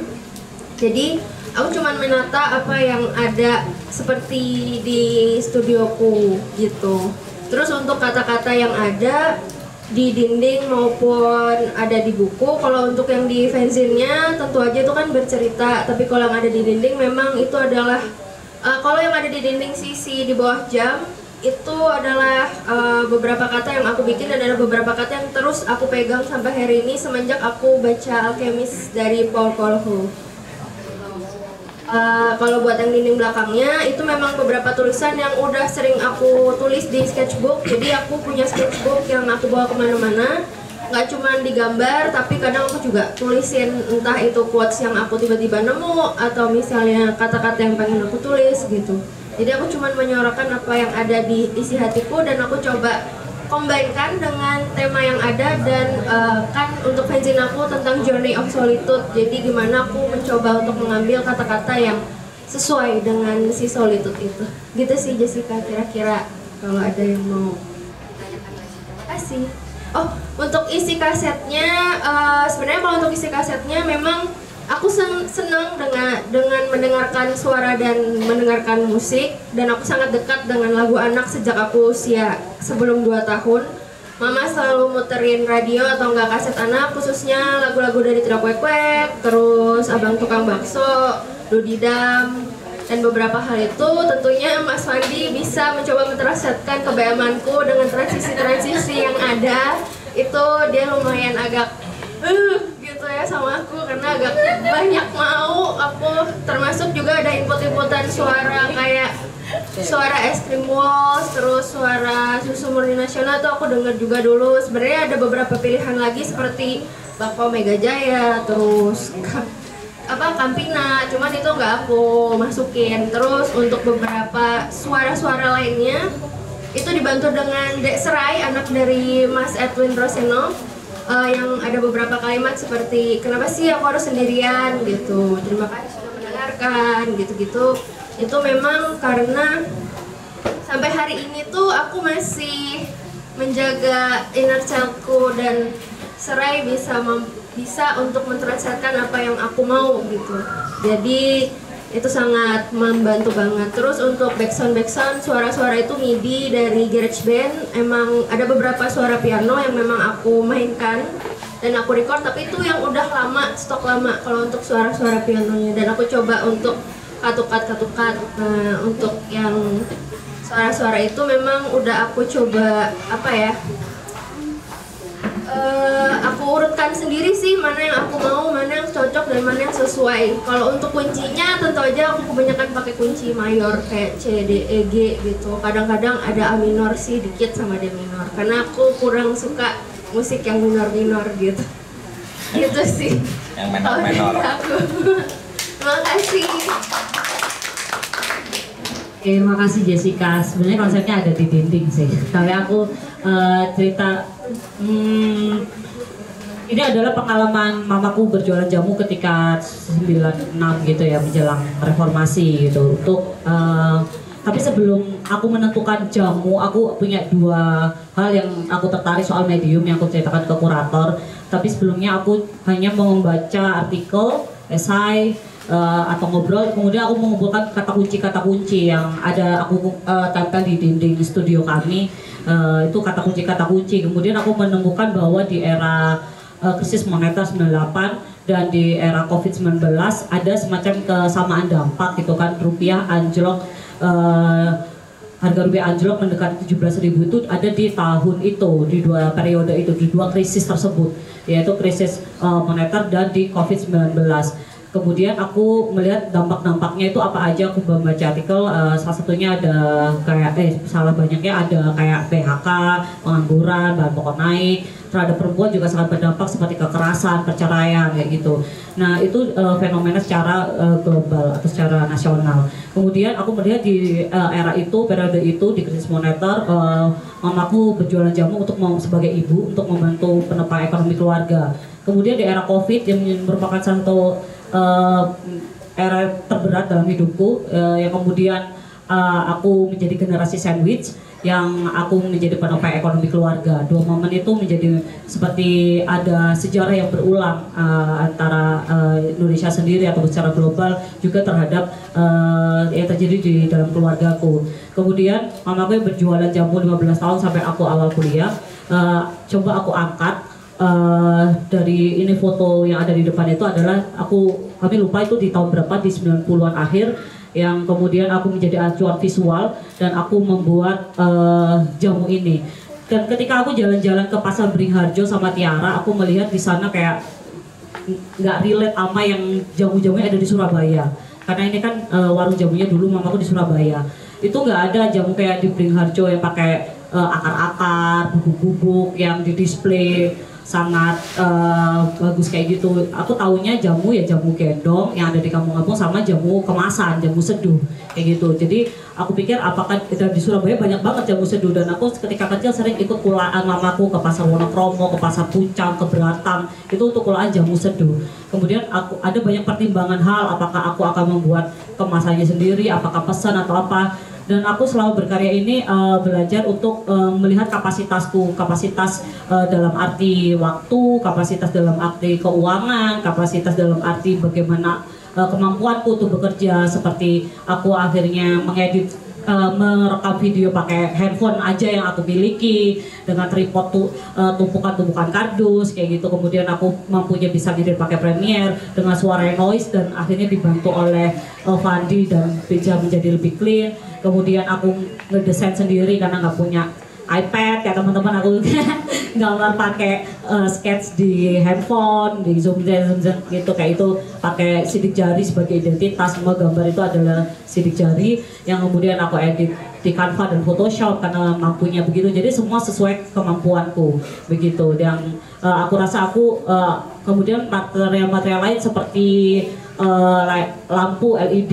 Jadi aku cuma menata apa yang ada seperti di studioku gitu. Terus untuk kata-kata yang ada di dinding maupun ada di buku, kalau untuk yang di fanzine-nya tentu aja itu kan bercerita. Tapi kalau yang ada di dinding memang itu adalah kalau yang ada di dinding sisi di bawah jam itu adalah beberapa kata yang aku bikin dan ada beberapa kata yang terus aku pegang sampai hari ini semenjak aku baca Alchemist dari Paul Coelho. Kalau buat yang dinding belakangnya itu memang beberapa tulisan yang udah sering aku tulis di sketchbook. Jadi aku punya sketchbook yang aku bawa kemana-mana, nggak cuma digambar tapi kadang aku juga tulisin entah itu quotes yang aku tiba-tiba nemu atau misalnya kata-kata yang pengen aku tulis gitu. Jadi aku cuma menyorakan apa yang ada di isi hatiku dan aku coba combine-kan dengan tema yang ada dan kan untuk fanzine aku tentang Journey of Solitude. Jadi gimana aku mencoba untuk mengambil kata-kata yang sesuai dengan si solitude itu. Gitu sih Jessica kira-kira kalau ada yang mau tanyakan lagi. Terima kasih. Oh, untuk isi kasetnya sebenarnya kalau untuk isi kasetnya memang aku senang dengan mendengarkan suara dan mendengarkan musik dan aku sangat dekat dengan lagu anak sejak aku usia sebelum 2 tahun. Mama selalu muterin radio atau enggak kaset anak khususnya lagu-lagu dari Tidak Kwek-Kwek, terus Abang Tukang Bakso, Dudidam dan beberapa hal itu tentunya Mas Fandi bisa mencoba mentranslatekan kebayamanku dengan transisi-transisi yang ada. Itu dia lumayan agak gitu ya sama aku karena agak banyak mau aku termasuk juga ada input-inputan suara kayak suara Es Krim Walls, terus suara Susu Murni Nasional tuh aku denger juga dulu. Sebenarnya ada beberapa pilihan lagi seperti Bakpao Mega Jaya, terus Campina, cuman itu nggak aku masukin. Terus untuk beberapa suara-suara lainnya itu dibantu dengan Dek Serai, anak dari Mas Edwin Roseno. Yang ada beberapa kalimat seperti kenapa sih aku harus sendirian gitu, terima kasih sudah mendengarkan gitu-gitu. Itu memang karena sampai hari ini tuh aku masih menjaga inner childku dan serai bisa untuk mentranslatekan apa yang aku mau gitu. Jadi itu sangat membantu banget. Terus untuk backsound suara-suara itu MIDI dari GarageBand. Emang ada beberapa suara piano yang memang aku mainkan dan aku record, tapi itu yang udah lama, stok lama kalau untuk suara-suara pianonya. Dan aku coba untuk katukat. Nah, untuk yang suara-suara itu memang udah aku coba aku urutkan sendiri sih, mana yang aku mau, mana yang cocok dan mana yang sesuai. Kalau untuk kuncinya tentu aja aku kebanyakan pakai kunci mayor kayak C, D, E, G gitu. Kadang-kadang ada A minor sih dikit sama D minor karena aku kurang suka musik yang minor-minor gitu. Gitu sih. Yang menor-menor. Terima kasih. Oke, terima kasih Jessica. Sebenarnya konsepnya ada di dinding sih. Tapi aku cerita, ini adalah pengalaman mamaku berjualan jamu ketika 96 gitu ya, menjelang reformasi gitu. Tapi sebelum aku menentukan jamu, aku punya dua hal yang aku tertarik soal medium yang aku ceritakan ke kurator. Tapi sebelumnya aku hanya mau membaca artikel, esai, atau ngobrol, kemudian aku mengumpulkan kata kunci yang ada aku tempel di dinding studio kami. Itu kata kunci, kemudian aku menemukan bahwa di era krisis moneter 98 dan di era COVID-19 ada semacam kesamaan dampak gitu kan. Rupiah anjlok, harga rupiah anjlok mendekati 17.000 itu ada di tahun itu, di dua periode itu, di dua krisis tersebut, yaitu krisis moneter dan di COVID-19. Kemudian aku melihat dampak-dampaknya itu apa aja. Aku membaca artikel, salah satunya ada kayak salah banyaknya ada kayak PHK, pengangguran, bahan pokok naik. Terhadap perempuan juga sangat berdampak seperti kekerasan, perceraian kayak gitu. Nah itu fenomena secara global atau secara nasional. Kemudian aku melihat di era itu, periode itu di krisis moneter, mamaku berjualan jamu untuk sebagai ibu untuk membantu penopang ekonomi keluarga. Kemudian di era COVID yang merupakan satu era terberat dalam hidupku, yang kemudian aku menjadi generasi sandwich, yang aku menjadi penopang ekonomi keluarga. Dua momen itu menjadi seperti ada sejarah yang berulang antara Indonesia sendiri atau secara global juga terhadap yang terjadi di dalam keluargaku. Kemudian mamaku yang berjualan jamu 15 tahun sampai aku awal kuliah, coba aku angkat. Dari ini foto yang ada di depan itu adalah kami lupa itu di tahun berapa, di 90-an akhir, yang kemudian aku menjadi acuan visual dan aku membuat jamu ini. Dan ketika aku jalan-jalan ke Pasar Beringharjo sama Tiara, aku melihat di sana kayak nggak relate sama yang jamu-jamunya ada di Surabaya. Karena ini kan warung jamunya dulu mamaku di Surabaya. Itu nggak ada jamu kayak di Beringharjo yang pakai akar-akar, bubuk-bubuk yang di display sangat bagus kayak gitu. Aku taunya jamu ya jamu gendong yang ada di kampung-kampung sama jamu kemasan, jamu seduh kayak gitu. Jadi aku pikir apakah di Surabaya banyak banget jamu seduh, dan aku ketika kecil sering ikut kulaan mamaku ke Pasar Wonokromo, ke Pasar Pucang, ke Beratang, itu untuk kulaan jamu seduh. Kemudian aku ada banyak pertimbangan hal, apakah aku akan membuat kemasannya sendiri, apakah pesan atau apa. Dan aku selalu berkarya ini belajar untuk melihat kapasitasku, kapasitas dalam arti waktu, kapasitas dalam arti keuangan, kapasitas dalam arti bagaimana kemampuanku untuk bekerja. Seperti aku akhirnya mengedit, merekam video pakai handphone aja yang aku miliki dengan tripod tumpukan-tumpukan kardus kayak gitu. Kemudian aku mampunya bisa ngedit pakai Premiere dengan suara yang noise, dan akhirnya dibantu oleh Fandi dan bisa menjadi lebih clean. Kemudian aku ngedesain sendiri karena nggak punya iPad kayak teman-teman. Aku gambar pakai sketch di handphone, di zoom gitu kayak itu, pakai sidik jari sebagai identitas. Semua gambar itu adalah sidik jari yang kemudian aku edit di Canva dan Photoshop karena mampunya begitu. Jadi semua sesuai kemampuanku begitu. Yang aku rasa aku kemudian material-material lain seperti lampu LED,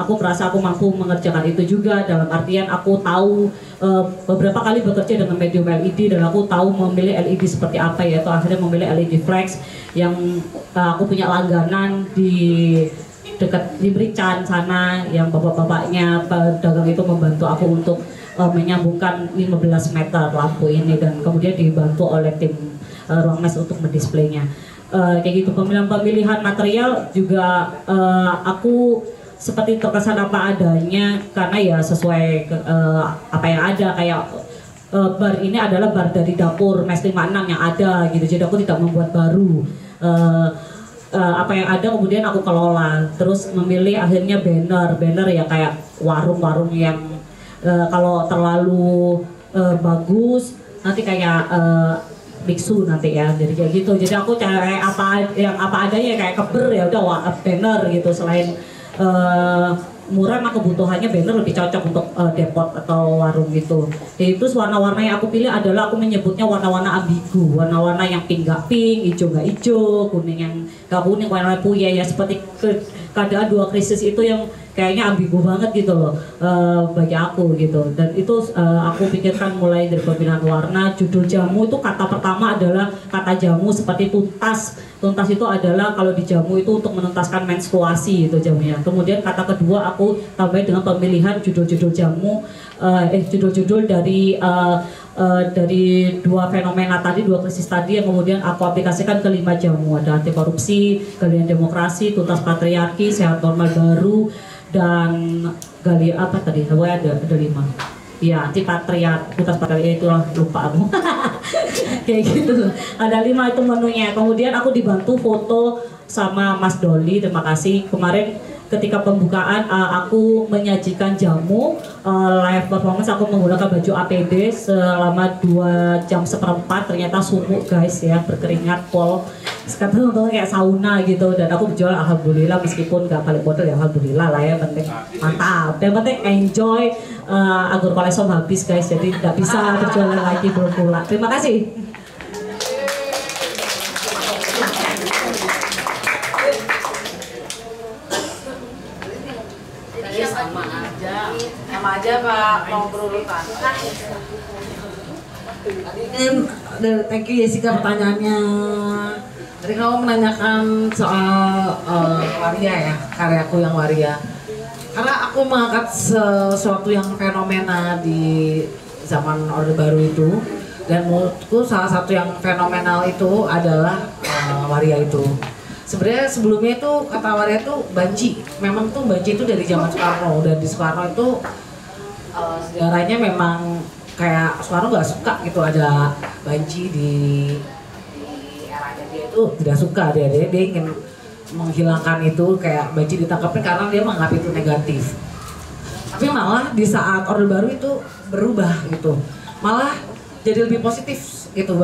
aku merasa aku mampu mengerjakan itu juga, dalam artian aku tahu beberapa kali bekerja dengan medium LED dan aku tahu memilih LED seperti apa, yaitu akhirnya memilih LED flex yang aku punya langganan di dekat di Brican sana yang bapak-bapaknya pedagang itu membantu aku untuk menyambungkan 15 meter lampu ini dan kemudian dibantu oleh tim Ruang Mes untuk mendisplaynya. Kayak gitu, pemilihan material juga aku seperti terkesan apa adanya karena ya sesuai apa yang ada kayak bar ini adalah bar dari dapur Mes 56 yang ada gitu, jadi aku tidak membuat baru. Apa yang ada kemudian aku kelola, terus memilih akhirnya banner ya kayak warung-warung yang kalau terlalu bagus nanti kayak biksu nanti ya, jadi kayak gitu. Jadi aku cari apa adanya kayak keber ya udah banner gitu. Selain murah mah kebutuhannya banner lebih cocok untuk depot atau warung gitu. Jadi terus warna-warna yang aku pilih adalah aku menyebutnya warna-warna ambigu, warna-warna yang pink gak pink, hijau gak hijau, kuning yang gak kuning, warna puya ya seperti keadaan dua krisis itu yang kayaknya ambigu banget gitu loh bagi aku gitu. Dan itu aku pikirkan mulai dari pemilihan warna. Judul jamu itu kata pertama adalah kata jamu seperti tuntas. Tuntas itu adalah kalau di jamu itu untuk menuntaskan menstruasi itu jamunya. Kemudian kata kedua aku tambahin dengan pemilihan judul-judul jamu, judul-judul dari dua fenomena tadi, dua krisis tadi yang kemudian aku aplikasikan ke 5 jamu. Ada anti korupsi, galian demokrasi, tuntas patriarki, sehat normal baru, dan gali apa tadi? Ada 5. Ya, anti patriarki, tuntas patriarki itulah lupa aku. Kayak gitu. Ada 5 itu menunya. Kemudian aku dibantu foto sama Mas Doli. Terima kasih. Kemarin ketika pembukaan aku menyajikan jamu live performance, aku menggunakan baju APD selama 2 jam seperempat. Ternyata sumuk guys ya, berkeringat pol. Sekarang tuh kayak sauna gitu, dan aku berjual alhamdulillah meskipun gak balik modal ya alhamdulillah lah ya, penting mantap. Yang penting enjoy. Agur kolesom habis guys, jadi tidak bisa berjualan lagi belum pula. Terima kasih. Sama aja Pak, mau berurutan. Thank you Jessica pertanyaannya. Tadi kamu menanyakan soal waria ya, karyaku yang waria. Karena aku mengangkat sesuatu yang fenomena di zaman Orde Baru itu, dan menurutku salah satu yang fenomenal itu adalah waria itu. Sebenarnya sebelumnya itu kata waria itu banci. Memang tuh banci itu dari zaman Soekarno, dan di Soekarno itu sejarahnya memang kayak Soekarno nggak suka gitu ada banci di eranya dia itu tidak suka, dia ingin menghilangkan itu, kayak banci ditangkapin karena dia menganggap itu negatif. Tapi malah di saat Orde Baru itu berubah gitu, malah jadi lebih positif gitu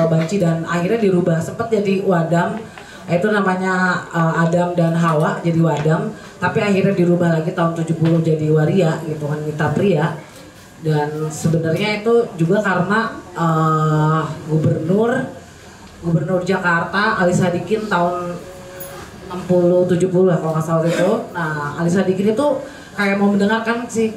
banci, dan akhirnya dirubah, sempat jadi wadam, itu namanya Adam dan Hawa jadi wadam, tapi akhirnya dirubah lagi tahun 70 jadi waria gitu, wanita pria. Dan sebenarnya itu juga karena gubernur Jakarta Ali Sadikin tahun 60-70 lah kalau nggak salah itu. Nah, Ali Sadikin itu kayak mau mendengarkan sih,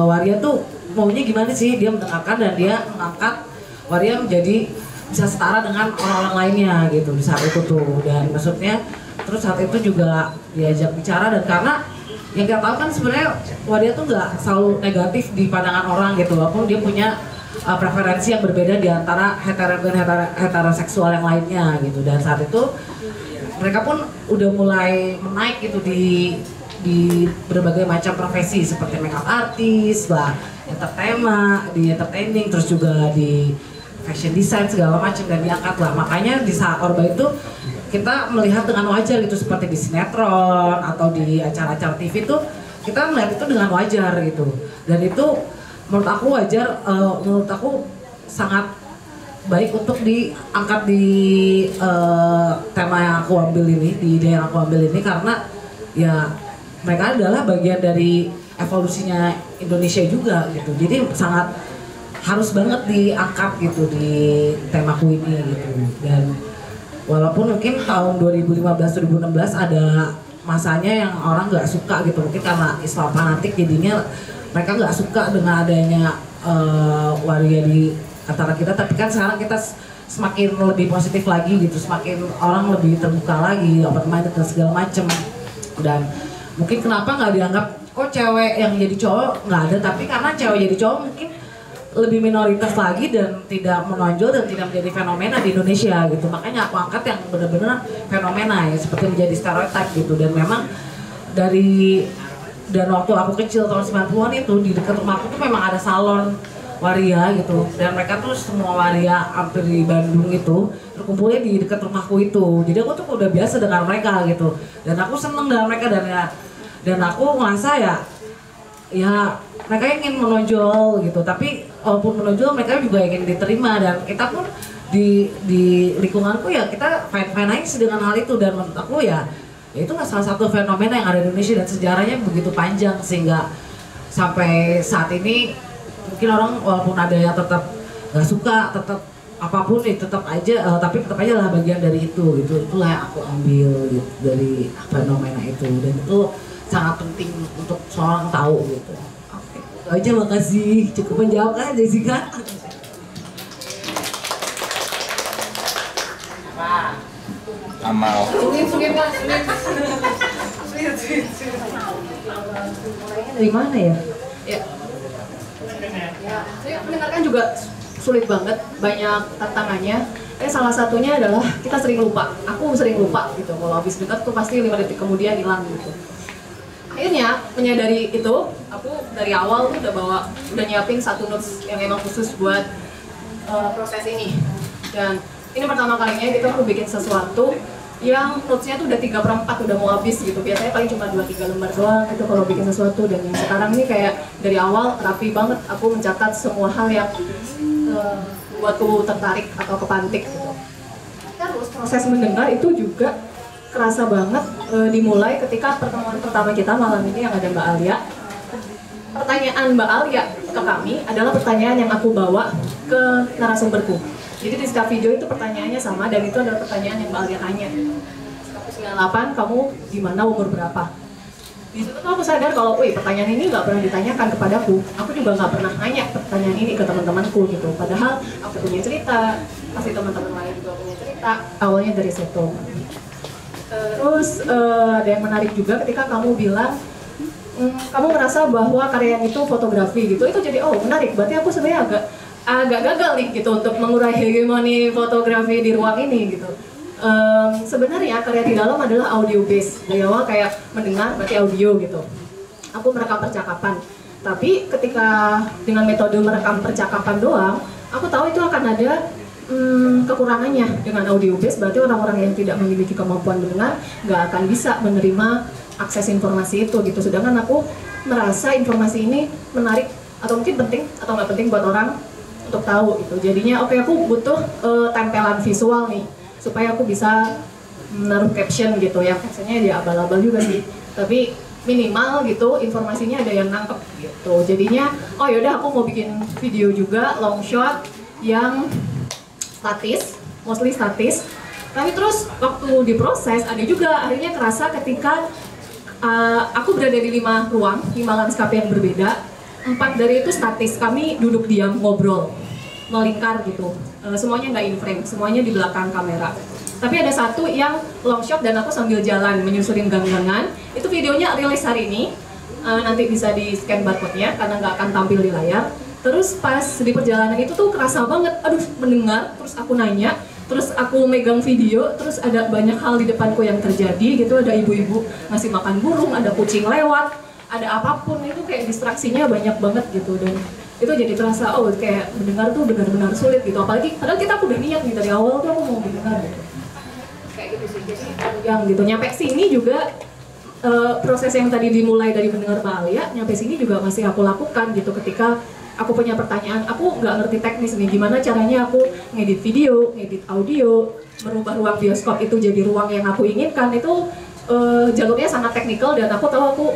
waria tuh maunya gimana sih, dia mendengarkan dan dia mengangkat waria menjadi bisa setara dengan orang-orang lainnya gitu di saat itu tuh. Dan maksudnya terus saat itu juga diajak bicara, dan karena yang kita tahu kan sebenarnya waria tuh nggak selalu negatif di pandangan orang gitu, walaupun dia punya preferensi yang berbeda di antara heteroseksual yang lainnya gitu. Dan saat itu mereka pun udah mulai menaik gitu di berbagai macam profesi seperti makeup artist lah, entertaining, terus juga di fashion design segala macam, dan diangkat lah. Makanya di saat Orba itu kita melihat dengan wajar gitu, seperti di sinetron atau di acara-acara TV itu kita melihat itu dengan wajar gitu. Dan itu menurut aku wajar, menurut aku sangat baik untuk diangkat di tema yang aku ambil ini, di ide yang aku ambil ini, karena ya mereka adalah bagian dari evolusinya Indonesia juga gitu. Jadi sangat harus banget diangkat gitu di temaku ini gitu. Dan walaupun mungkin tahun 2015-2016 ada masanya yang orang nggak suka gitu, mungkin karena Islam fanatik jadinya mereka nggak suka dengan adanya waria di antara kita. Tapi kan sekarang kita semakin lebih positif lagi gitu, semakin orang lebih terbuka lagi, open minded dan segala macem. Dan mungkin kenapa nggak dianggap kok cewek yang jadi cowok nggak ada, tapi karena cewek jadi cowok mungkin lebih minoritas lagi dan tidak menonjol dan tidak menjadi fenomena di Indonesia gitu. Makanya aku angkat yang benar-benar fenomena ya, seperti menjadi stereotip gitu. Dan memang dan waktu aku kecil tahun 90-an itu di dekat rumahku tuh memang ada salon waria gitu, dan mereka tuh semua waria hampir di Bandung itu terkumpulnya di dekat rumahku itu. Jadi aku tuh udah biasa dengan mereka gitu, dan aku seneng dengan mereka dan aku ngerasa ya mereka ingin menonjol gitu, tapi walaupun menonjol mereka juga ingin diterima, dan kita pun di lingkunganku ya kita fine aja dengan hal itu. Dan menurut aku ya itu salah satu fenomena yang ada di Indonesia dan sejarahnya begitu panjang, sehingga sampai saat ini mungkin orang walaupun ada yang tetap nggak suka, tetap apapun itu tetap aja, tapi tetap aja lah bagian dari itulah yang aku ambil gitu, dari fenomena itu, dan itu sangat penting untuk seorang tahu gitu. Oke, itu aja, makasih, cukup menjawab kan Jessica? Amal. Dari mana ya? Saya mendengarkan juga sulit banget, banyak tantangannya. Salah satunya adalah kita sering lupa. Aku sering lupa gitu. Kalau habis dekat tuh pasti 5 detik kemudian hilang gitu. Akhirnya menyadari itu, aku dari awal tuh udah nyiapin satu notes yang emang khusus buat proses ini. Dan ini pertama kalinya gitu aku bikin sesuatu yang notesnya tuh udah 3/4 udah mau habis gitu. Biasanya paling cuma 2-3 lembar doang itu kalau bikin sesuatu, dan yang sekarang ini kayak dari awal rapi banget aku mencatat semua hal yang buatku tertarik atau kepantik gitu. Terus proses mendengar itu juga kerasa banget dimulai ketika pertemuan pertama kita malam ini yang ada Mbak Alia. Pertanyaan Mbak Alia ke kami adalah pertanyaan yang aku bawa ke narasumberku. Jadi di setiap video itu pertanyaannya sama, dan itu adalah pertanyaan yang Mbak Alia tanya. 98, kamu gimana, umur berapa? Di situ tuh aku sadar kalau, pertanyaan ini nggak pernah ditanyakan kepadaku. Aku juga nggak pernah nanya pertanyaan ini ke teman-temanku gitu. Padahal aku punya cerita, pasti teman-teman lain juga punya cerita. Awalnya dari situ. Terus ada yang menarik juga ketika kamu bilang, kamu merasa bahwa karya yang itu fotografi gitu. Itu jadi menarik. Berarti aku sebenarnya agak gagal nih gitu untuk mengurai hegemoni fotografi di ruang ini gitu. Sebenarnya karya di dalam adalah audio based. Dari awal kayak mendengar berarti audio gitu. Aku merekam percakapan. Tapi ketika dengan metode merekam percakapan doang, aku tahu itu akan ada kekurangannya. Dengan audio based berarti orang-orang yang tidak memiliki kemampuan mendengar nggak akan bisa menerima akses informasi itu gitu. Sedangkan aku merasa informasi ini menarik atau mungkin penting atau nggak penting buat orang untuk tahu gitu. Jadinya aku butuh tempelan visual nih supaya aku bisa menaruh caption gitu ya. Captionnya dia abal-abal juga sih, tapi minimal gitu informasinya ada yang nangkep gitu. Jadinya yaudah aku mau bikin video juga long shot yang statis, mostly statis. Tapi terus waktu diproses ada juga akhirnya kerasa ketika aku berada di 5 ruang, 5 lanskap yang berbeda. 4 dari itu statis, kami duduk diam ngobrol, melingkar gitu. Semuanya nggak in frame, semuanya di belakang kamera. Tapi ada satu yang long shot dan aku sambil jalan menyusurin gang-gangan. Itu videonya rilis hari ini, nanti bisa di scan barcode-nya karena nggak akan tampil di layar. Terus pas di perjalanan itu tuh kerasa banget, mendengar, terus aku nanya, terus aku megang video, terus ada banyak hal di depanku yang terjadi gitu. Ada ibu-ibu ngasih makan burung, ada kucing lewat, ada apapun, itu kayak distraksinya banyak banget gitu. Dan itu jadi terasa kayak mendengar tuh benar-benar sulit gitu, apalagi padahal kita udah niat nih dari awal tuh aku mau mendengar gitu. Kayak gitu sih, jadi yang gitu nyampe sini juga proses yang tadi dimulai dari mendengar Mbak Alia, nyampe sini juga masih aku lakukan gitu. Ketika aku punya pertanyaan, aku nggak ngerti teknis nih gimana caranya aku ngedit video, ngedit audio, merubah ruang bioskop itu jadi ruang yang aku inginkan, itu jalurnya sangat teknikal dan aku tahu aku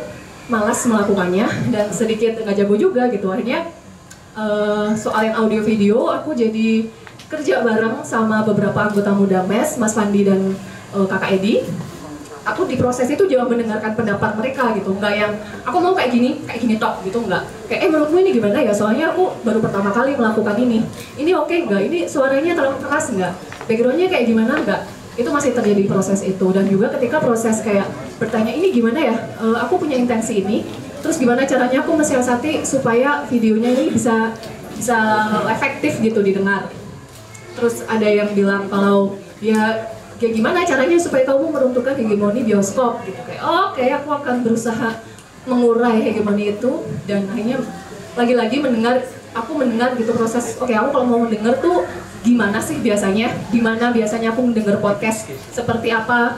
malas melakukannya dan sedikit nggak jago juga gitu. Akhirnya soal yang audio video aku jadi kerja bareng sama beberapa anggota muda MES, Mas Fandi dan Kakak Edi. Aku di proses itu juga mendengarkan pendapat mereka gitu, nggak yang aku mau kayak gini tok gitu, nggak kayak menurutmu ini gimana ya, soalnya aku baru pertama kali melakukan ini oke nggak, ini suaranya terlalu keras nggak, backgroundnya kayak gimana nggak, itu masih terjadi proses itu. Dan juga ketika proses kayak bertanya ini gimana ya, aku punya intensi ini, terus gimana caranya aku mensiasati supaya videonya ini bisa efektif gitu didengar. Terus ada yang bilang kalau ya kayak gimana caranya supaya kamu meruntuhkan hegemoni bioskop gitu, kayak oke, aku akan berusaha mengurai hegemoni itu. Dan akhirnya lagi-lagi aku mendengar gitu proses, oke, aku kalau mau mendengar tuh gimana sih biasanya, gimana biasanya aku mendengar podcast, seperti apa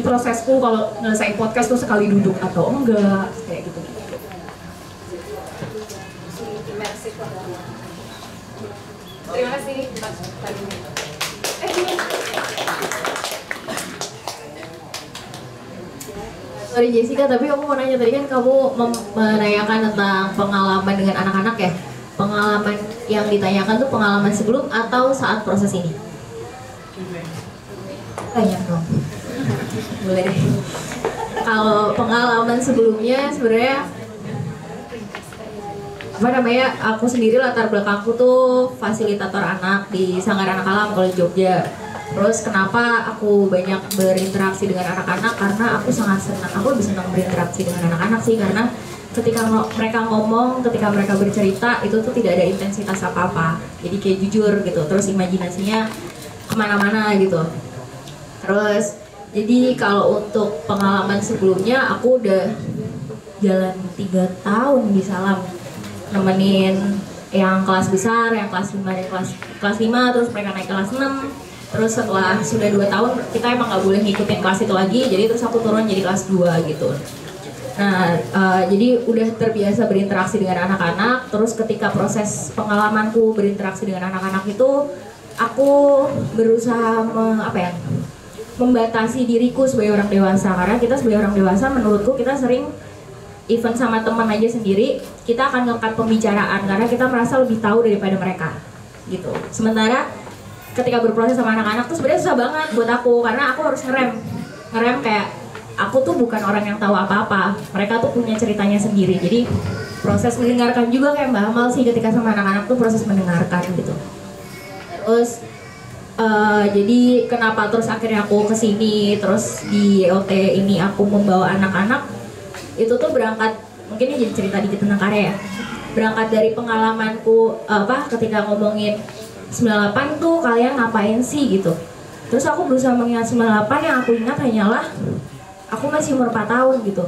prosesku kalau nyelesain podcast tuh sekali duduk atau enggak, kayak gitu. Terima kasih Mas. Sorry Jessica, tapi aku mau nanya, tadi kan kamu menanyakan tentang pengalaman dengan anak-anak ya. Pengalaman yang ditanyakan tuh pengalaman sebelum atau saat proses ini? Banyak dong. Boleh deh. Kalau pengalaman sebelumnya sebenarnya aku sendiri latar belakangku tuh fasilitator anak di Sanggar Anak Alam kalau di Jogja. Terus kenapa aku banyak berinteraksi dengan anak-anak? Karena aku sangat senang, aku lebih senang berinteraksi dengan anak-anak sih, karena ketika mereka ngomong, ketika mereka bercerita itu tuh tidak ada intensitas apa-apa. Jadi kayak jujur gitu, terus imajinasinya kemana-mana gitu. Terus jadi kalau untuk pengalaman sebelumnya aku udah jalan 3 tahun di Salam, nemenin yang kelas besar, yang kelas 5 dan kelas 5, terus mereka naik kelas 6. Terus setelah sudah 2 tahun kita emang nggak boleh ngikutin kelas itu lagi, jadi terus aku turun jadi kelas 2 gitu. Nah, jadi udah terbiasa berinteraksi dengan anak-anak. Terus ketika proses pengalamanku berinteraksi dengan anak-anak itu, aku berusaha membatasi diriku sebagai orang dewasa. Karena kita sebagai orang dewasa, menurutku kita sering even sama teman aja sendiri, kita akan ngangkat pembicaraan karena kita merasa lebih tahu daripada mereka gitu. Sementara ketika berproses sama anak-anak tuh sebenarnya susah banget buat aku, karena aku harus ngerem kayak aku tuh bukan orang yang tahu apa-apa, mereka tuh punya ceritanya sendiri. Jadi proses mendengarkan juga kayak Mbak Amal sih, ketika sama anak-anak tuh proses mendengarkan gitu. Terus jadi kenapa terus akhirnya aku kesini, terus di EOT ini aku membawa anak-anak, itu tuh berangkat, mungkin ini jadi cerita dikit tentang karya ya, berangkat dari pengalamanku ketika ngomongin 98 tuh kalian ngapain sih gitu. Terus aku berusaha mengingat 98, yang aku ingat hanyalah aku masih umur 4 tahun gitu.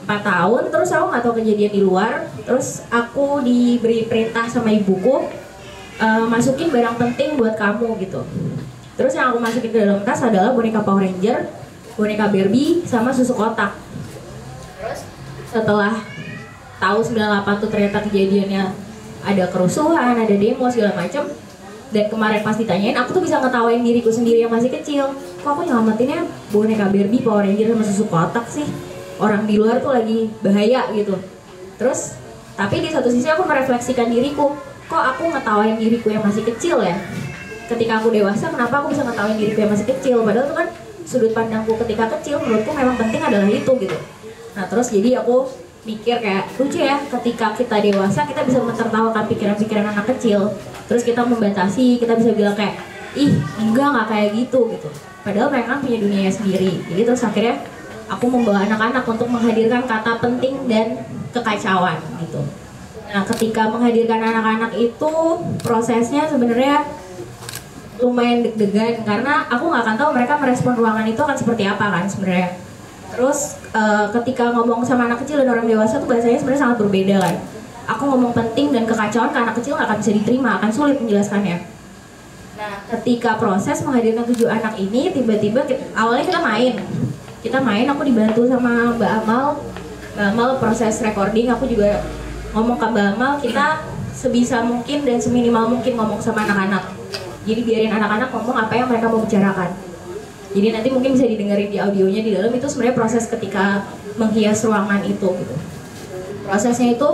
4 tahun, terus aku nggak tahu kejadian di luar. Terus aku diberi perintah sama ibuku, masukin barang penting buat kamu gitu. Terus yang aku masukin ke dalam tas adalah boneka Power Ranger, boneka Barbie, sama susu kotak. Terus setelah tahu 98 tuh ternyata kejadiannya ada kerusuhan, ada demo segala macam. Dan kemarin pas ditanyain, aku tuh bisa ngetawain diriku sendiri yang masih kecil. Kok aku nyelamatinnya boneka Barbie, Power Ranger, sama susu kotak sih? Orang di luar tuh lagi bahaya gitu. Terus, tapi di satu sisi aku merefleksikan diriku, kok aku ngetawain diriku yang masih kecil ya? Ketika aku dewasa, kenapa aku bisa ngetawain diriku yang masih kecil? Padahal tuh kan sudut pandangku ketika kecil, menurutku memang penting adalah itu gitu. Nah terus jadi aku mikir kayak lucu ya, ketika kita dewasa kita bisa menertawakan pikiran-pikiran anak kecil. Terus kita membatasi, kita bisa bilang kayak, ih enggak kayak gitu. Padahal mereka punya dunianya sendiri. Jadi terus akhirnya aku membawa anak-anak untuk menghadirkan kata penting dan kekacauan gitu. Nah ketika menghadirkan anak-anak itu prosesnya sebenarnya lumayan deg-degan, karena aku nggak akan tahu mereka merespon ruangan itu akan seperti apa kan sebenarnya. Terus ketika ngomong sama anak kecil dan orang dewasa tuh bahasanya sebenarnya sangat berbeda kan. Aku ngomong penting dan kekacauan ke anak kecil nggak akan bisa diterima, akan sulit menjelaskannya. Nah ketika proses menghadirkan 7 anak ini, tiba-tiba awalnya kita main, aku dibantu sama Mbak Amal proses recording. Aku juga ngomong ke Mbak Amal, kita sebisa mungkin dan seminimal mungkin ngomong sama anak-anak. Jadi biarin anak-anak ngomong apa yang mereka mau bicarakan. Jadi nanti mungkin bisa didengerin di audionya di dalam. Itu sebenarnya proses ketika menghias ruangan itu gitu. Prosesnya itu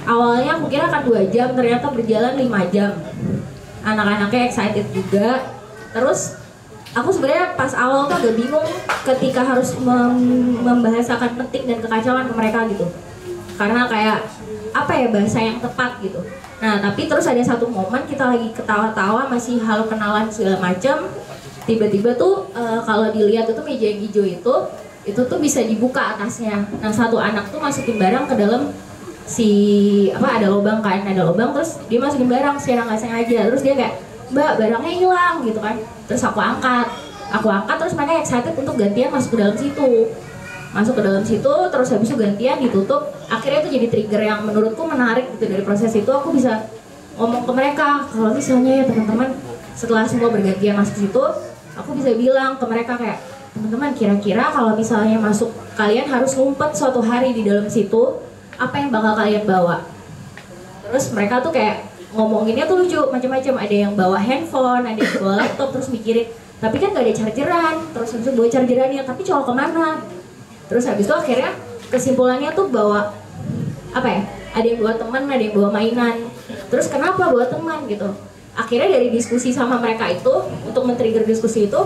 awalnya aku kira akan 2 jam, ternyata berjalan 5 jam. Anak-anaknya excited juga. Terus aku sebenarnya pas awal tuh agak bingung ketika harus membahasakan penting dan kekacauan ke mereka gitu. Karena kayak apa ya bahasa yang tepat gitu. Nah tapi terus ada satu momen kita lagi ketawa-tawa, masih halo kenalan segala macam. Tiba-tiba tuh kalau dilihat itu meja yang hijau itu itu tuh bisa dibuka atasnya. Nah satu anak tuh masukin barang ke dalam ada lubang kan, ada lubang, terus dia masukin barang secara nggak sengaja, terus dia kayak, mbak barangnya hilang gitu kan, terus aku angkat terus mereka excited untuk gantian masuk ke dalam situ, terus habis itu gantian ditutup. Akhirnya itu jadi trigger yang menurutku menarik gitu. Dari proses itu aku bisa ngomong ke mereka kalau misalnya ya teman-teman, setelah semua bergantian masuk situ, aku bisa bilang ke mereka kayak, teman-teman kira-kira kalau misalnya masuk, kalian harus ngumpet suatu hari di dalam situ, apa yang bakal kalian bawa? Terus mereka tuh kayak ngomonginnya tuh lucu, macam-macam. Ada yang bawa handphone, ada yang bawa laptop, terus mikirin, tapi kan gak ada chargeran. Terus habis itu bawa chargerannya, tapi colok kemana? Terus habis itu akhirnya kesimpulannya tuh bawa ada yang bawa teman, ada yang bawa mainan. Terus kenapa bawa teman gitu? Akhirnya dari diskusi sama mereka itu, untuk men-trigger diskusi itu,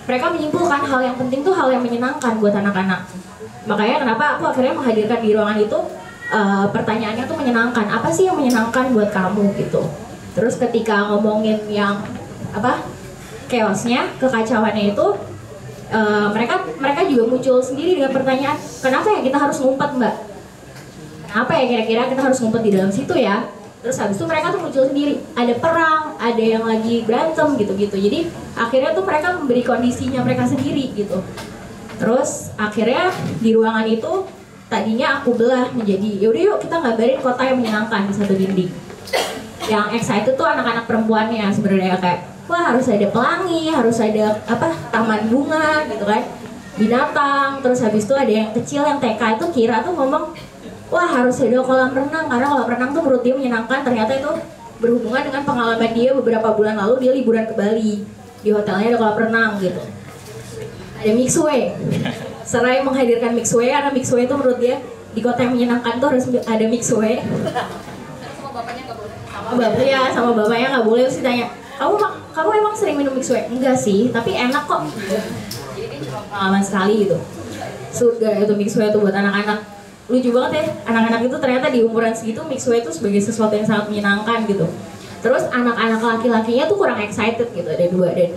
mereka menyimpulkan hal yang penting tuh hal yang menyenangkan buat anak-anak. Makanya kenapa aku akhirnya menghadirkan di ruangan itu, pertanyaannya tuh menyenangkan. Apa sih yang menyenangkan buat kamu gitu? Terus ketika ngomongin yang chaosnya, kekacauannya itu, mereka juga muncul sendiri dengan pertanyaan, kenapa ya kita harus ngumpet mbak? Kenapa ya kira-kira kita harus ngumpet di dalam situ ya? Terus habis itu mereka tuh muncul sendiri, ada perang, ada yang lagi berantem gitu-gitu. Jadi akhirnya tuh mereka memberi kondisinya mereka sendiri gitu. Terus akhirnya di ruangan itu tadinya aku belah menjadi, yaudah yuk kita gambarin kota yang menyenangkan di satu dinding. Yang excited tuh anak-anak perempuannya sebenarnya, kayak wah harus ada pelangi, harus ada taman bunga gitu kan, binatang. Terus habis itu ada yang kecil, yang TK itu kira tuh ngomong, wah harus ada kolam renang, karena kolam renang tuh menurut dia menyenangkan. Ternyata itu berhubungan dengan pengalaman dia beberapa bulan lalu, dia liburan ke Bali, di hotelnya ada kolam renang gitu. Ada mixway, Serai menghadirkan mixway karena mixway itu menurut dia di kota yang menyenangkan tuh harus ada mixway. Sama bapaknya nggak boleh. Sama bapaknya nggak boleh. Terus ditanya, kamu emang sering minum mixway? Enggak sih, tapi enak kok. Jadi dia cuma pengalaman sekali gitu. Surga itu mixway itu buat anak-anak. Lucu banget ya, anak-anak itu ternyata di umuran segitu mixway itu sebagai sesuatu yang sangat menyenangkan gitu. Terus anak-anak laki-lakinya tuh kurang excited gitu, ada dua. Dan